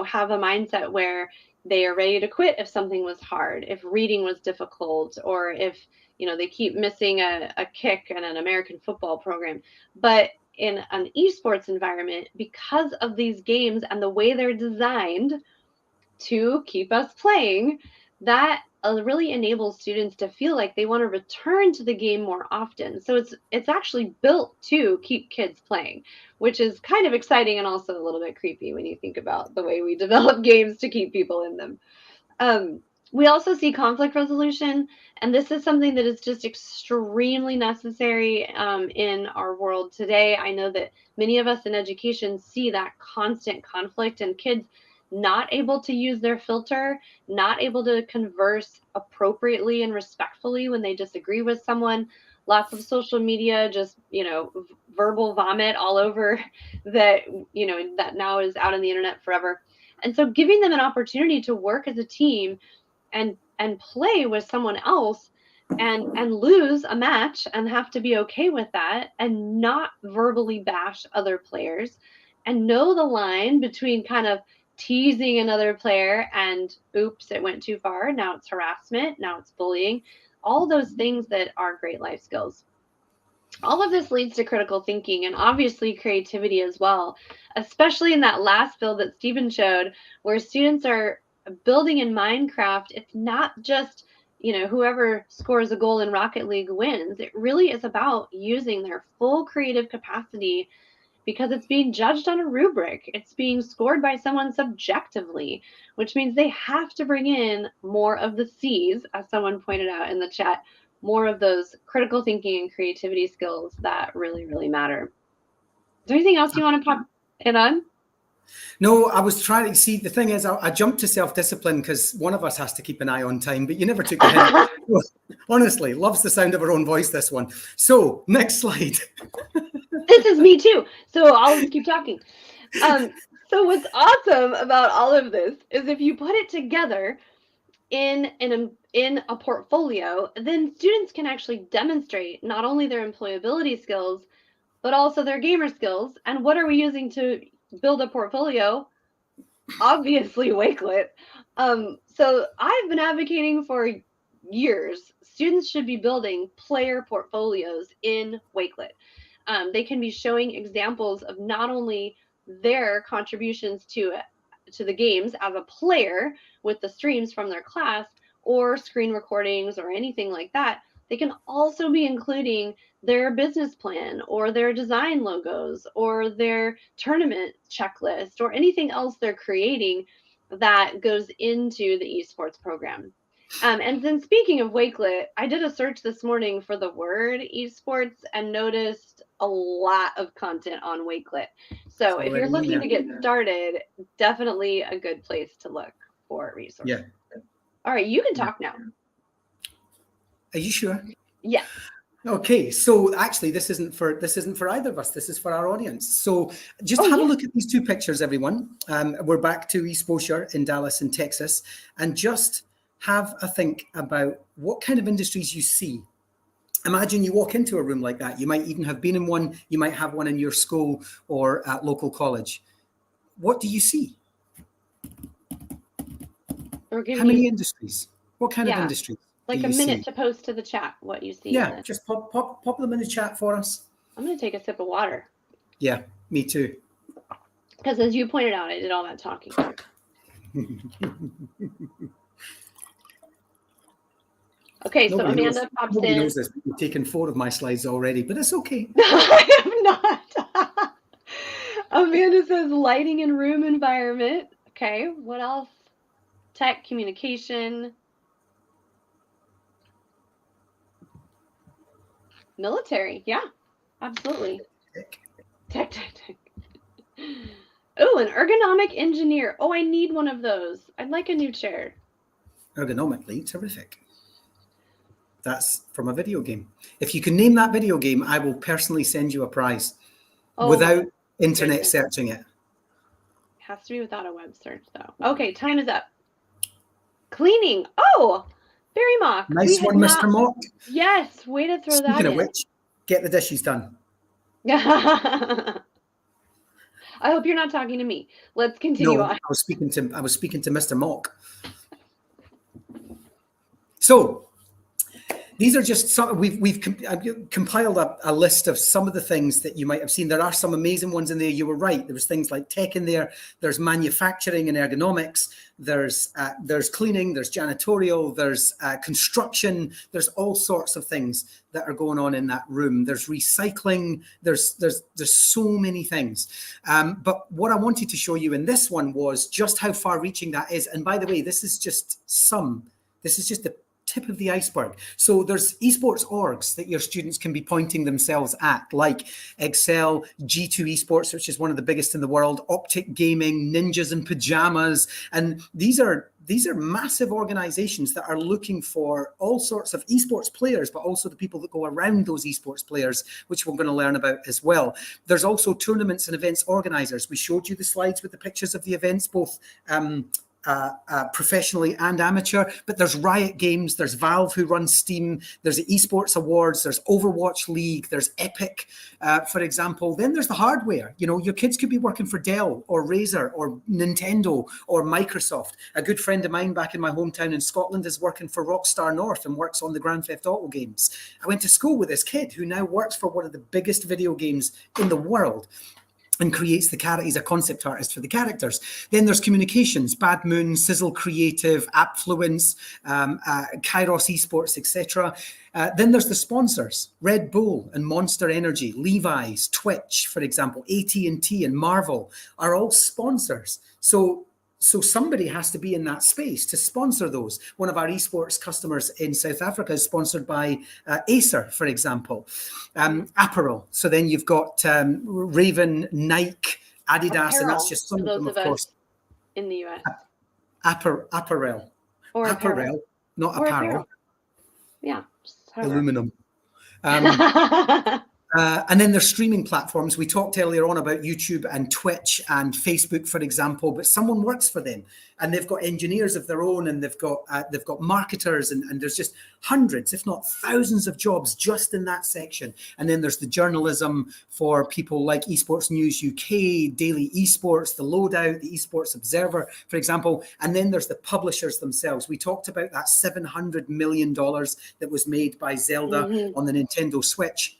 have a mindset where they are ready to quit if something was hard, if reading was difficult, or if, they keep missing a kick in an American football program. But in an esports environment, because of these games and the way they're designed to keep us playing, that really enables students to feel like they want to return to the game more often. So it's actually built to keep kids playing, which is kind of exciting and also a little bit creepy when you think about the way we develop games to keep people in them. We also see conflict resolution, and this is something that is just extremely necessary in our world today. I know that many of us in education see that constant conflict and kids not able to use their filter, not able to converse appropriately and respectfully when they disagree with someone. Lots of social media, just, verbal vomit all over that, that now is out on the internet forever. And so giving them an opportunity to work as a team and play with someone else and lose a match and have to be okay with that and not verbally bash other players and know the line between kind of teasing another player and oops, it went too far. Now it's harassment. Now it's bullying. All those things that are great life skills. All of this leads to critical thinking and obviously creativity as well, especially in that last build that Stephen showed, where students are building in Minecraft. It's not just, whoever scores a goal in Rocket League wins. It really is about using their full creative capacity because it's being judged on a rubric. It's being scored by someone subjectively, which means they have to bring in more of the C's, as someone pointed out in the chat, more of those critical thinking and creativity skills that really, really matter. Is there anything else you want to pop in on? No, I was trying to see. The thing is, I jumped to self-discipline because one of us has to keep an eye on time, but you never took the hint. Honestly, loves the sound of her own voice, this one. So next slide. This is me too. So I'll just keep talking. So what's awesome about all of this is if you put it together in a portfolio, then students can actually demonstrate not only their employability skills, but also their gamer skills. And what are we using to build a portfolio? Obviously Wakelet. So I've been advocating for years, students should be building player portfolios in Wakelet. They can be showing examples of not only their contributions to the games as a player with the streams from their class or screen recordings or anything like that. They can also be including their business plan or their design logos or their tournament checklist or anything else they're creating that goes into the esports program. And then speaking of Wakelet, I did a search this morning for the word esports and noticed a lot of content on Wakelet. So if you're Already looking there. to get started, definitely a good place to look for resources. Yeah. All right, you can talk now. Are you sure? Yes. Okay, so actually this isn't for either of us. This is for our audience. So just have a look at these two pictures, everyone. We're back to Esports in Dallas in Texas, and just have a think about what kind of industries you see. Imagine you walk into a room like that. You might even have been in one. You might have one in your school or at local college. What do you see? How many industries? What kind of industries? Like a minute to post to the chat what you see. Yeah, just pop them in the chat for us. I'm going to take a sip of water. Yeah, me too. Because as you pointed out, I did all that talking. Okay, so Amanda pops Nobody in. knows this. You've taken 4 of my slides already, but it's okay. I have not. Amanda says lighting and room environment. Okay, what else? Tech, communication. Military, yeah, absolutely. Tech. Oh, an ergonomic engineer. Oh, I need one of those. I'd like a new chair. Ergonomically terrific. That's from a video game. If you can name that video game, I will personally send you a prize without internet searching it. Has to be without a web search, though. Okay, time is up. Cleaning. Oh, Barry Mock. Nice one, Mr. Mock. Yes, way to throw that in. Speaking of which, get the dishes done. I hope you're not talking to me. Let's continue on. I was speaking to Mr. Mock. So these are just some. We've compiled a list of some of the things that you might have seen. There are some amazing ones in there. You were right. There was things like tech in there. There's manufacturing and ergonomics. There's cleaning. There's janitorial. There's construction. There's all sorts of things that are going on in that room. There's recycling. There's so many things. But what I wanted to show you in this one was just how far-reaching that is. And by the way, this is just some. This is just the tip of the iceberg. So there's esports orgs that your students can be pointing themselves at, like Excel, G2 Esports, which is one of the biggest in the world, Optic Gaming, Ninjas in Pajamas. And these are massive organizations that are looking for all sorts of esports players, but also the people that go around those esports players, which we're going to learn about as well. There's also tournaments and events organizers. We showed you the slides with the pictures of the events, both professionally and amateur, but there's Riot Games, there's Valve who runs Steam, there's the Esports Awards, there's Overwatch League, there's Epic, for example. Then there's the hardware. You know, your kids could be working for Dell or Razer or Nintendo or Microsoft. A good friend of mine back in my hometown in Scotland is working for Rockstar North and works on the Grand Theft Auto games. I went to school with this kid who now works for one of the biggest video games in the world and creates he's a concept artist for the characters. Then there's communications, Bad Moon, Sizzle Creative, Appfluence, Kairos Esports, etc. Then there's the sponsors, Red Bull and Monster Energy, Levi's, Twitch, for example, AT&T and Marvel are all sponsors. So somebody has to be in that space to sponsor those. One of our esports customers in South Africa is sponsored by Acer, for example. Apparel. So then you've got Raven, Nike, Adidas, Apparel, and that's just some of them, of course. In the US. Apparel. Or apparel, not or apparel. Yeah. Aluminum. And then there's streaming platforms. We talked earlier on about YouTube and Twitch and Facebook, for example, but someone works for them and they've got engineers of their own and they've got marketers and there's just hundreds, if not thousands of jobs just in that section. And then there's the journalism for people like Esports News UK, Daily Esports, The Loadout, the Esports Observer, for example. And then there's the publishers themselves. We talked about that $700 million that was made by Zelda on the Nintendo Switch.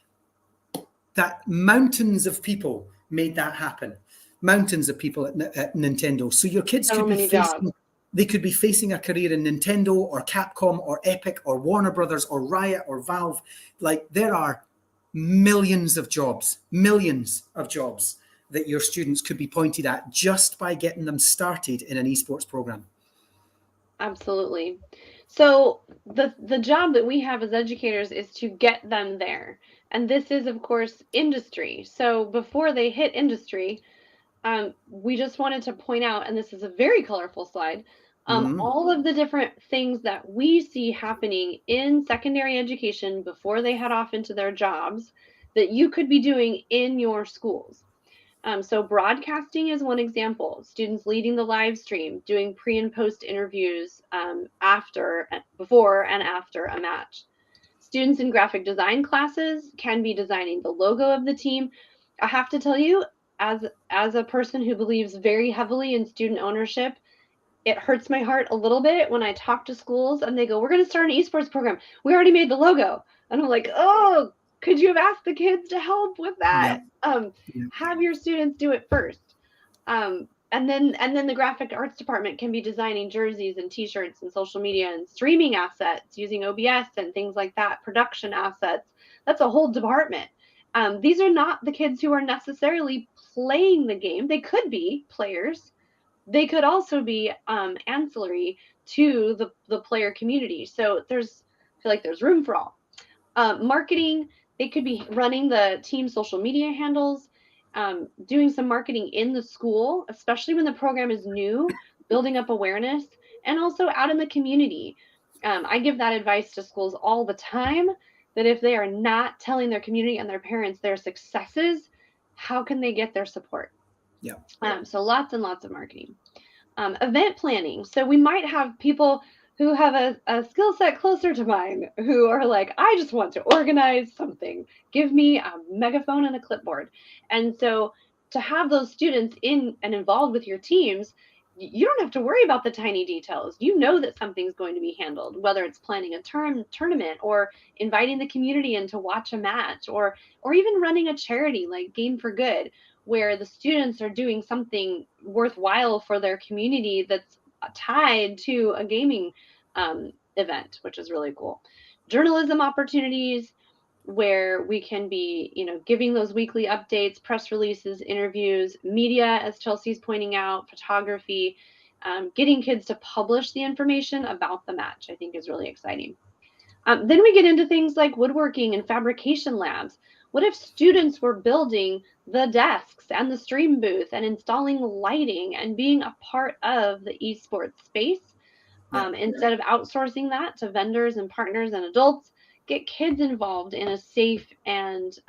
That mountains of people made that happen. Mountains of people at Nintendo. So your kids could be facing a career in Nintendo or Capcom or Epic or Warner Brothers or Riot or Valve. Like there are millions of jobs that your students could be pointed at just by getting them started in an esports program. Absolutely. So the job that we have as educators is to get them there. And this is, of course, industry. So before they hit industry, we just wanted to point out, and this is a very colorful slide, all of the different things that we see happening in secondary education before they head off into their jobs that you could be doing in your schools. So broadcasting is one example. Students leading the live stream, doing pre and post interviews before and after a match. Students in graphic design classes can be designing the logo of the team. I have to tell you, as a person who believes very heavily in student ownership, it hurts my heart a little bit when I talk to schools and they go, "We're going to start an esports program. We already made the logo." And I'm like, "Oh, could you have asked the kids to help with that?" Have your students do it first. And then the graphic arts department can be designing jerseys and t-shirts and social media and streaming assets using OBS and things like that, production assets. That's a whole department. These are not the kids who are necessarily playing the game. They could be players. They could also be ancillary to the player community. So I feel like there's room for all. Marketing, they could be running the team social media handles, doing some marketing in the school, especially when the program is new, building up awareness, and also out in the community. I give that advice to schools all the time, that if they are not telling their community and their parents their successes, how can they get their support? So lots and lots of marketing. Event planning. So we might have people who have a skill set closer to mine who are like, I just want to organize something. Give me a megaphone and a clipboard. And so to have those students in and involved with your teams, you don't have to worry about the tiny details. You know that something's going to be handled, whether it's planning a tournament or inviting the community in to watch a match, or even running a charity like Game for Good, where the students are doing something worthwhile for their community that's tied to a gaming event, which is really cool. Journalism opportunities, where we can be, giving those weekly updates, press releases, interviews, media, as Chelsea's pointing out, photography, getting kids to publish the information about the match, I think is really exciting. Then we get into things like woodworking and fabrication labs. What if students were building the desks and the stream booth and installing lighting and being a part of the esports space? Instead of outsourcing that to vendors and partners and adults, get kids involved in a safe and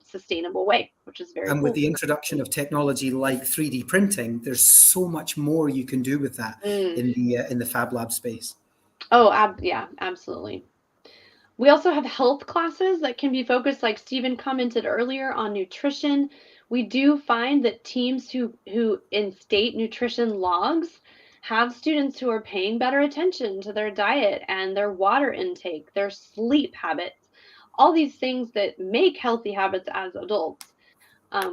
sustainable way, which is very cool. With the introduction of technology like 3D printing, there's so much more you can do with that in the Fab Lab space. Oh, yeah, absolutely. We also have health classes that can be focused, like Stephen commented earlier, on nutrition. We do find that teams who instate nutrition logs have students who are paying better attention to their diet and their water intake, their sleep habits, all these things that make healthy habits as adults.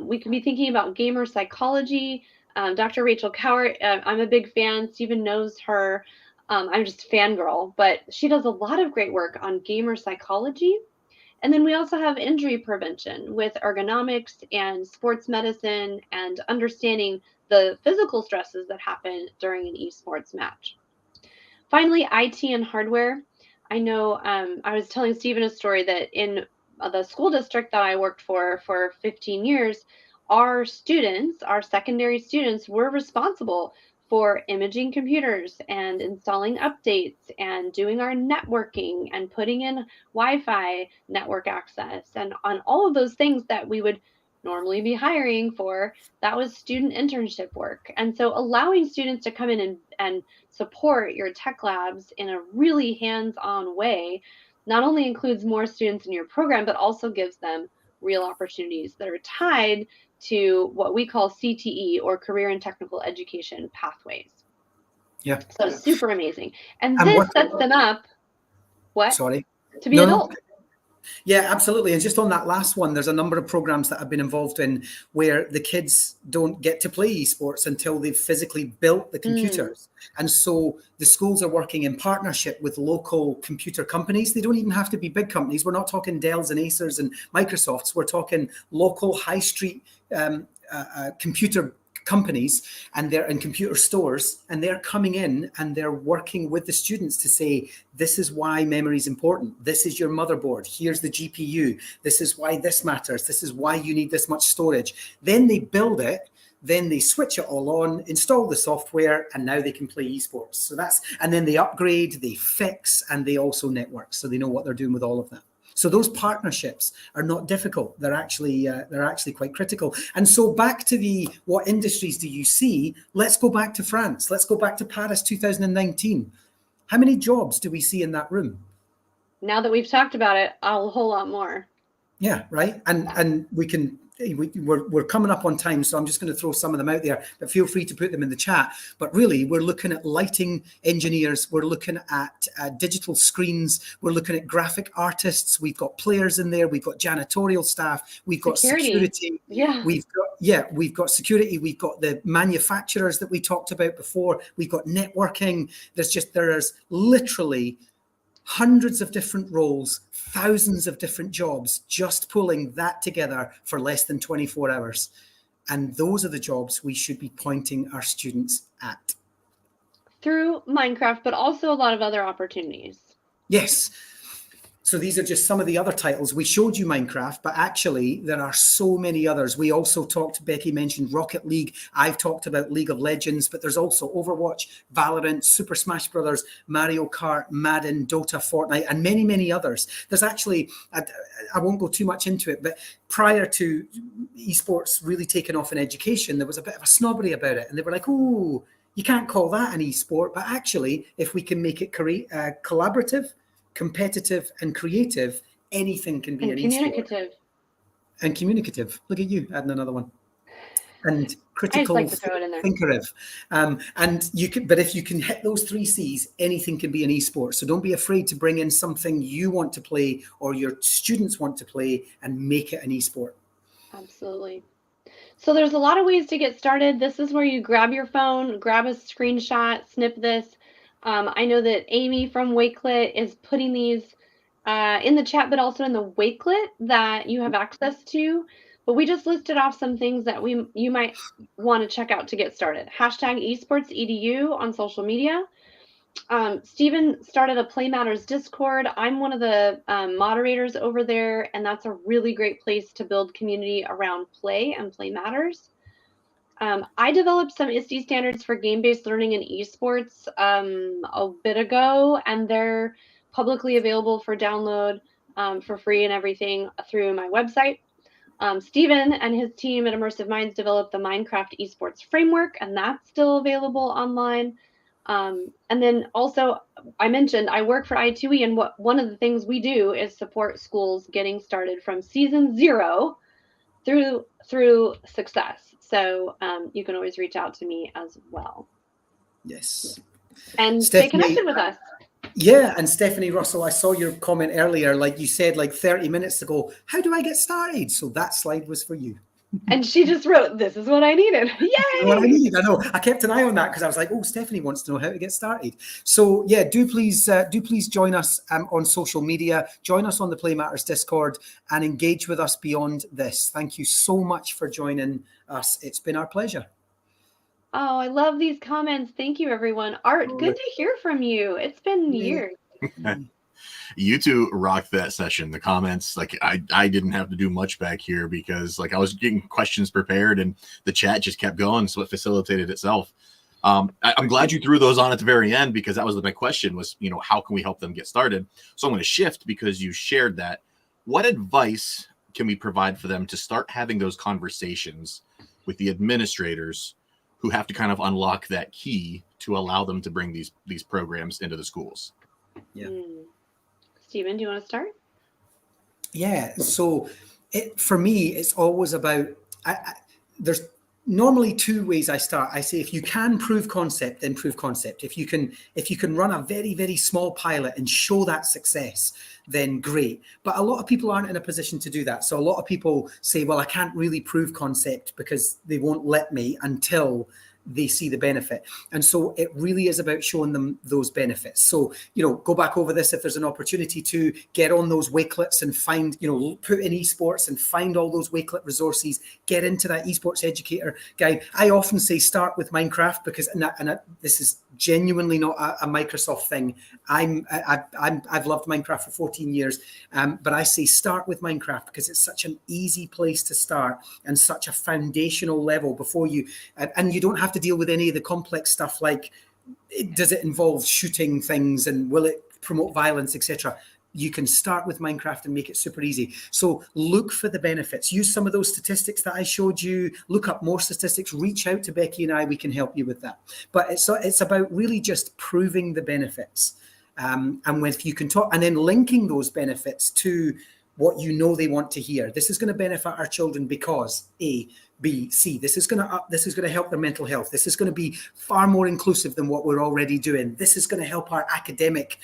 We can be thinking about gamer psychology. Dr. Rachel Cowart, I'm a big fan. Stephen knows her. I'm just a fangirl, but she does a lot of great work on gamer psychology. And then we also have injury prevention with ergonomics and sports medicine and understanding the physical stresses that happen during an esports match. Finally, IT and hardware. I know I was telling Stephen a story that in the school district that I worked for 15 years, our students, our secondary students, were responsible for imaging computers and installing updates and doing our networking and putting in Wi-Fi network access and on all of those things that we would normally be hiring for. That was student internship work. And so allowing students to come in and support your tech labs in a really hands-on way not only includes more students in your program, but also gives them real opportunities that are tied to what we call CTE, or career and technical education pathways. Yeah. So super amazing. And this sets them up, to be adults. Yeah, absolutely. And just on that last one, there's a number of programs that I've been involved in where the kids don't get to play esports until they've physically built the computers. And so the schools are working in partnership with local computer companies. They don't even have to be big companies. We're not talking Dells and Acers and Microsofts. We're talking local high street computer companies and they're in computer stores, and they're coming in and they're working with the students to say, this is why memory is important. This is your motherboard. Here's the GPU. This is why this matters. This is why you need this much storage. Then they build it. Then they switch it all on, install the software, and now they can play esports. So and then they upgrade, they fix, and they also network. So they know what they're doing with all of that. So those partnerships are not difficult. They're actually quite critical. And so back to what industries do you see? Let's go back to France. Let's go back to Paris 2019. How many jobs do we see in that room? Now that we've talked about it, a whole lot more. Yeah, right. And we're coming up on time, so I'm just going to throw some of them out there, but feel free to put them in the chat. But really, we're looking at lighting engineers, we're looking at digital screens, we're looking at graphic artists, we've got players in there, we've got janitorial staff, we've got security. We've got security, we've got the manufacturers that we talked about before, we've got networking. There's literally hundreds of different roles, thousands of different jobs, just pulling that together for less than 24 hours. And those are the jobs we should be pointing our students at. Through Minecraft, but also a lot of other opportunities. Yes. So these are just some of the other titles. We showed you Minecraft, but actually there are so many others. We also Becky mentioned Rocket League. I've talked about League of Legends, but there's also Overwatch, Valorant, Super Smash Brothers, Mario Kart, Madden, Dota, Fortnite, and many, many others. There's actually, I won't go too much into it, but prior to esports really taking off in education, there was a bit of a snobbery about it. And they were like, oh, you can't call that an esport. But actually, if we can make it collaborative, competitive, and creative, anything can be an esport. And communicative. Look at you adding another one. And critical, I just like to throw it in there. thinkerative. And you can, but if you can hit those 3 C's, anything can be an esport. So don't be afraid to bring in something you want to play or your students want to play and make it an esport. Absolutely. So there's a lot of ways to get started. This is where you grab your phone, grab a screenshot, snip this. I know that Amy from Wakelet is putting these in the chat, but also in the Wakelet that you have access to. But we just listed off some things that you might want to check out to get started. #esports.edu on social media. Stephen started a Play Matters Discord. I'm one of the moderators over there, and that's a really great place to build community around play and Play Matters. I developed some ISTE standards for game-based learning in esports a bit ago, and they're publicly available for download for free and everything through my website. Stephen and his team at Immersive Minds developed the Minecraft esports framework, and that's still available online. And then also, I mentioned I work for I2E, and one of the things we do is support schools getting started from season 0 through success. So you can always reach out to me as well. Yes. And stay connected with us. Yeah, and Stephanie Russell, I saw your comment earlier, like you said, like 30 minutes ago, how do I get started? So that slide was for you. And she just wrote, this is what I needed. Yay! What I need. I know. I kept an eye on that because I was like, oh, Stephanie wants to know how to get started. So yeah, do please join us on social media, join us on the Play Matters Discord, and engage with us beyond this. Thank you so much for joining us. It's been our pleasure. Oh, I love these comments. Thank you, everyone. Art, good to hear from you. It's been years. You two rocked that session. The comments, like I didn't have to do much back here because like I was getting questions prepared and the chat just kept going, so it facilitated itself. I'm glad you threw those on at the very end because that was my question was, how can we help them get started? So I'm going to shift because you shared that. What advice can we provide for them to start having those conversations with the administrators who have to kind of unlock that key to allow them to bring these programs into the schools? Yeah. Stephen, do you want to start? Yeah. So for me, it's always about, there's normally 2 ways I start. I say, if you can prove concept, then prove concept. If you can run a very, very small pilot and show that success, then great. But a lot of people aren't in a position to do that. So a lot of people say, well, I can't really prove concept because they won't let me until they see the benefit. And so it really is about showing them those benefits. So, go back over this if there's an opportunity to get on those Wakelets and find, put in esports and find all those Wakelet resources, get into that esports educator guide. I often say start with Minecraft because, this is genuinely not a Microsoft thing. I've loved Minecraft for 14 years, but I say start with Minecraft because it's such an easy place to start and such a foundational level before you, and you don't have to deal with any of the complex stuff like, does it involve shooting things and will it promote violence, etc. You can start with Minecraft and make it super easy. So look for the benefits. Use some of those statistics that I showed you. Look up more statistics. Reach out to Becky and I. We can help you with that. But it's about really just proving the benefits. And if you can talk, and then linking those benefits to what they want to hear. This is going to benefit our children because A, B, C. This is going to help their mental health. This is going to be far more inclusive than what we're already doing. This is going to help our academic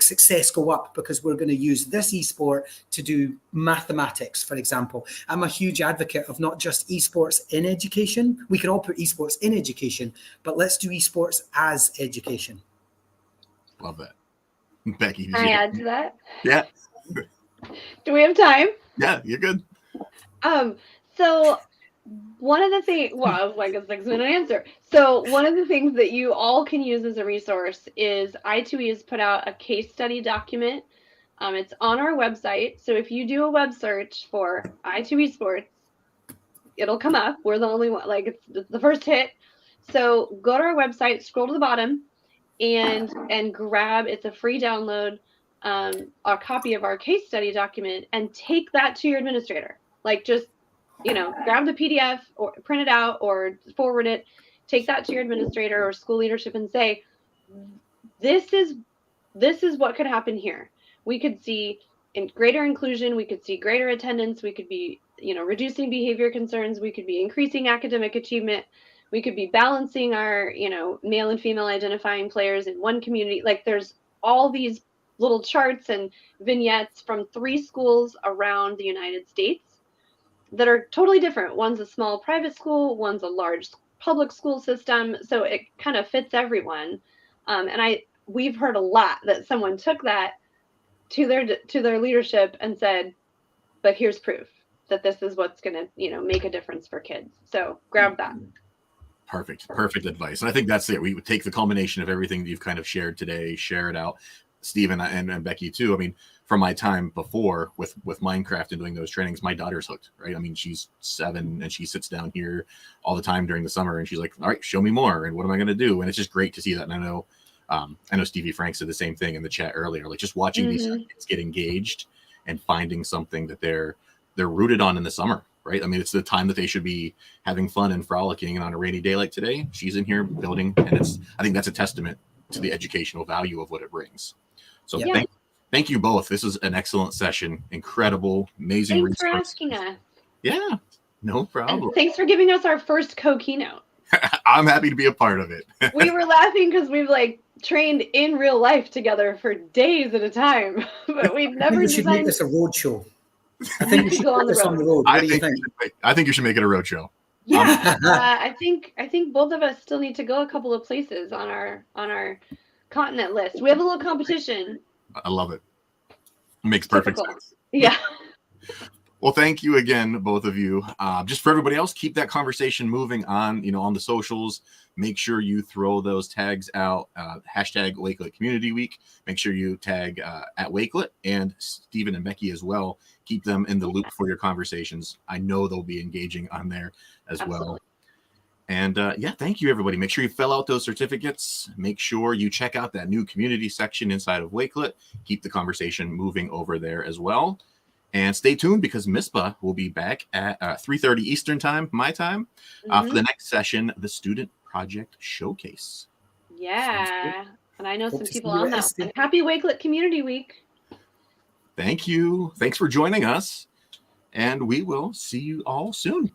success go up because we're going to use this esport to do mathematics, for example. I'm a huge advocate of not just esports in education. We can all put esports in education, but let's do esports as education. Love that. Becky, Can I add to that? Yeah. Do we have time? Yeah, you're good. So one of the things, well, like a 6-minute answer. So one of the things that you all can use as a resource is I2E has put out a case study document. It's on our website. So if you do a web search for I2E Sports, it'll come up. We're the only one, like it's the first hit. So go to our website, scroll to the bottom and grab, it's a free download, a copy of our case study document and take that to your administrator. Like just, grab the PDF or print it out or forward it, take that to your administrator or school leadership and say, this is what could happen here. We could see greater inclusion. We could see greater attendance. We could be, reducing behavior concerns. We could be increasing academic achievement. We could be balancing our, male and female identifying players in one community. Like there's all these little charts and vignettes from 3 schools around the United States that are totally different. One's a small private school, one's a large public school system. So it kind of fits everyone. And we've heard a lot that someone took that to their leadership and said, but here's proof that this is what's going to, make a difference for kids. So grab that. Perfect advice. And I think that's it. We would take the culmination of everything that you've kind of shared today, share it out. Steve and Becky too. I mean, from my time before with Minecraft and doing those trainings, my daughter's hooked, right? I mean, she's 7 and she sits down here all the time during the summer and she's like, all right, show me more. And what am I going to do? And it's just great to see that. And I know Stevie Frank said the same thing in the chat earlier, like just watching these kids get engaged and finding something that they're rooted on in the summer, right? I mean, it's the time that they should be having fun and frolicking. And on a rainy day like today, she's in here building. And I think that's a testament to the educational value of what it brings. So thank you both. This is an excellent session. Incredible, amazing. Thanks for asking us. Yeah, no problem. And thanks for giving us our first co-keynote. I'm happy to be a part of it. We were laughing because we've trained in real life together for days at a time, but we've never we should make this a road show. I think we should go on the road. What do you think? I think you should make it a road show. Yeah, I think both of us still need to go a couple of places on our continent list. We have a little competition. I love it. Makes perfect sense. Yeah. Well, thank you again, both of you. Just for everybody else, keep that conversation moving on, on the socials. Make sure you throw those tags out. Hashtag Wakelet Community Week. Make sure you tag at Wakelet and Stephen and Becky as well. Keep them in the loop for your conversations. I know they'll be engaging on there as well. And thank you, everybody. Make sure you fill out those certificates. Make sure you check out that new community section inside of Wakelet. Keep the conversation moving over there as well. And stay tuned because MISPA will be back at 3:30 Eastern time, my time, for the next session, the Student Project Showcase. Yeah. And I know some people on that. Happy Wakelet Community Week. Thank you. Thanks for joining us. And we will see you all soon.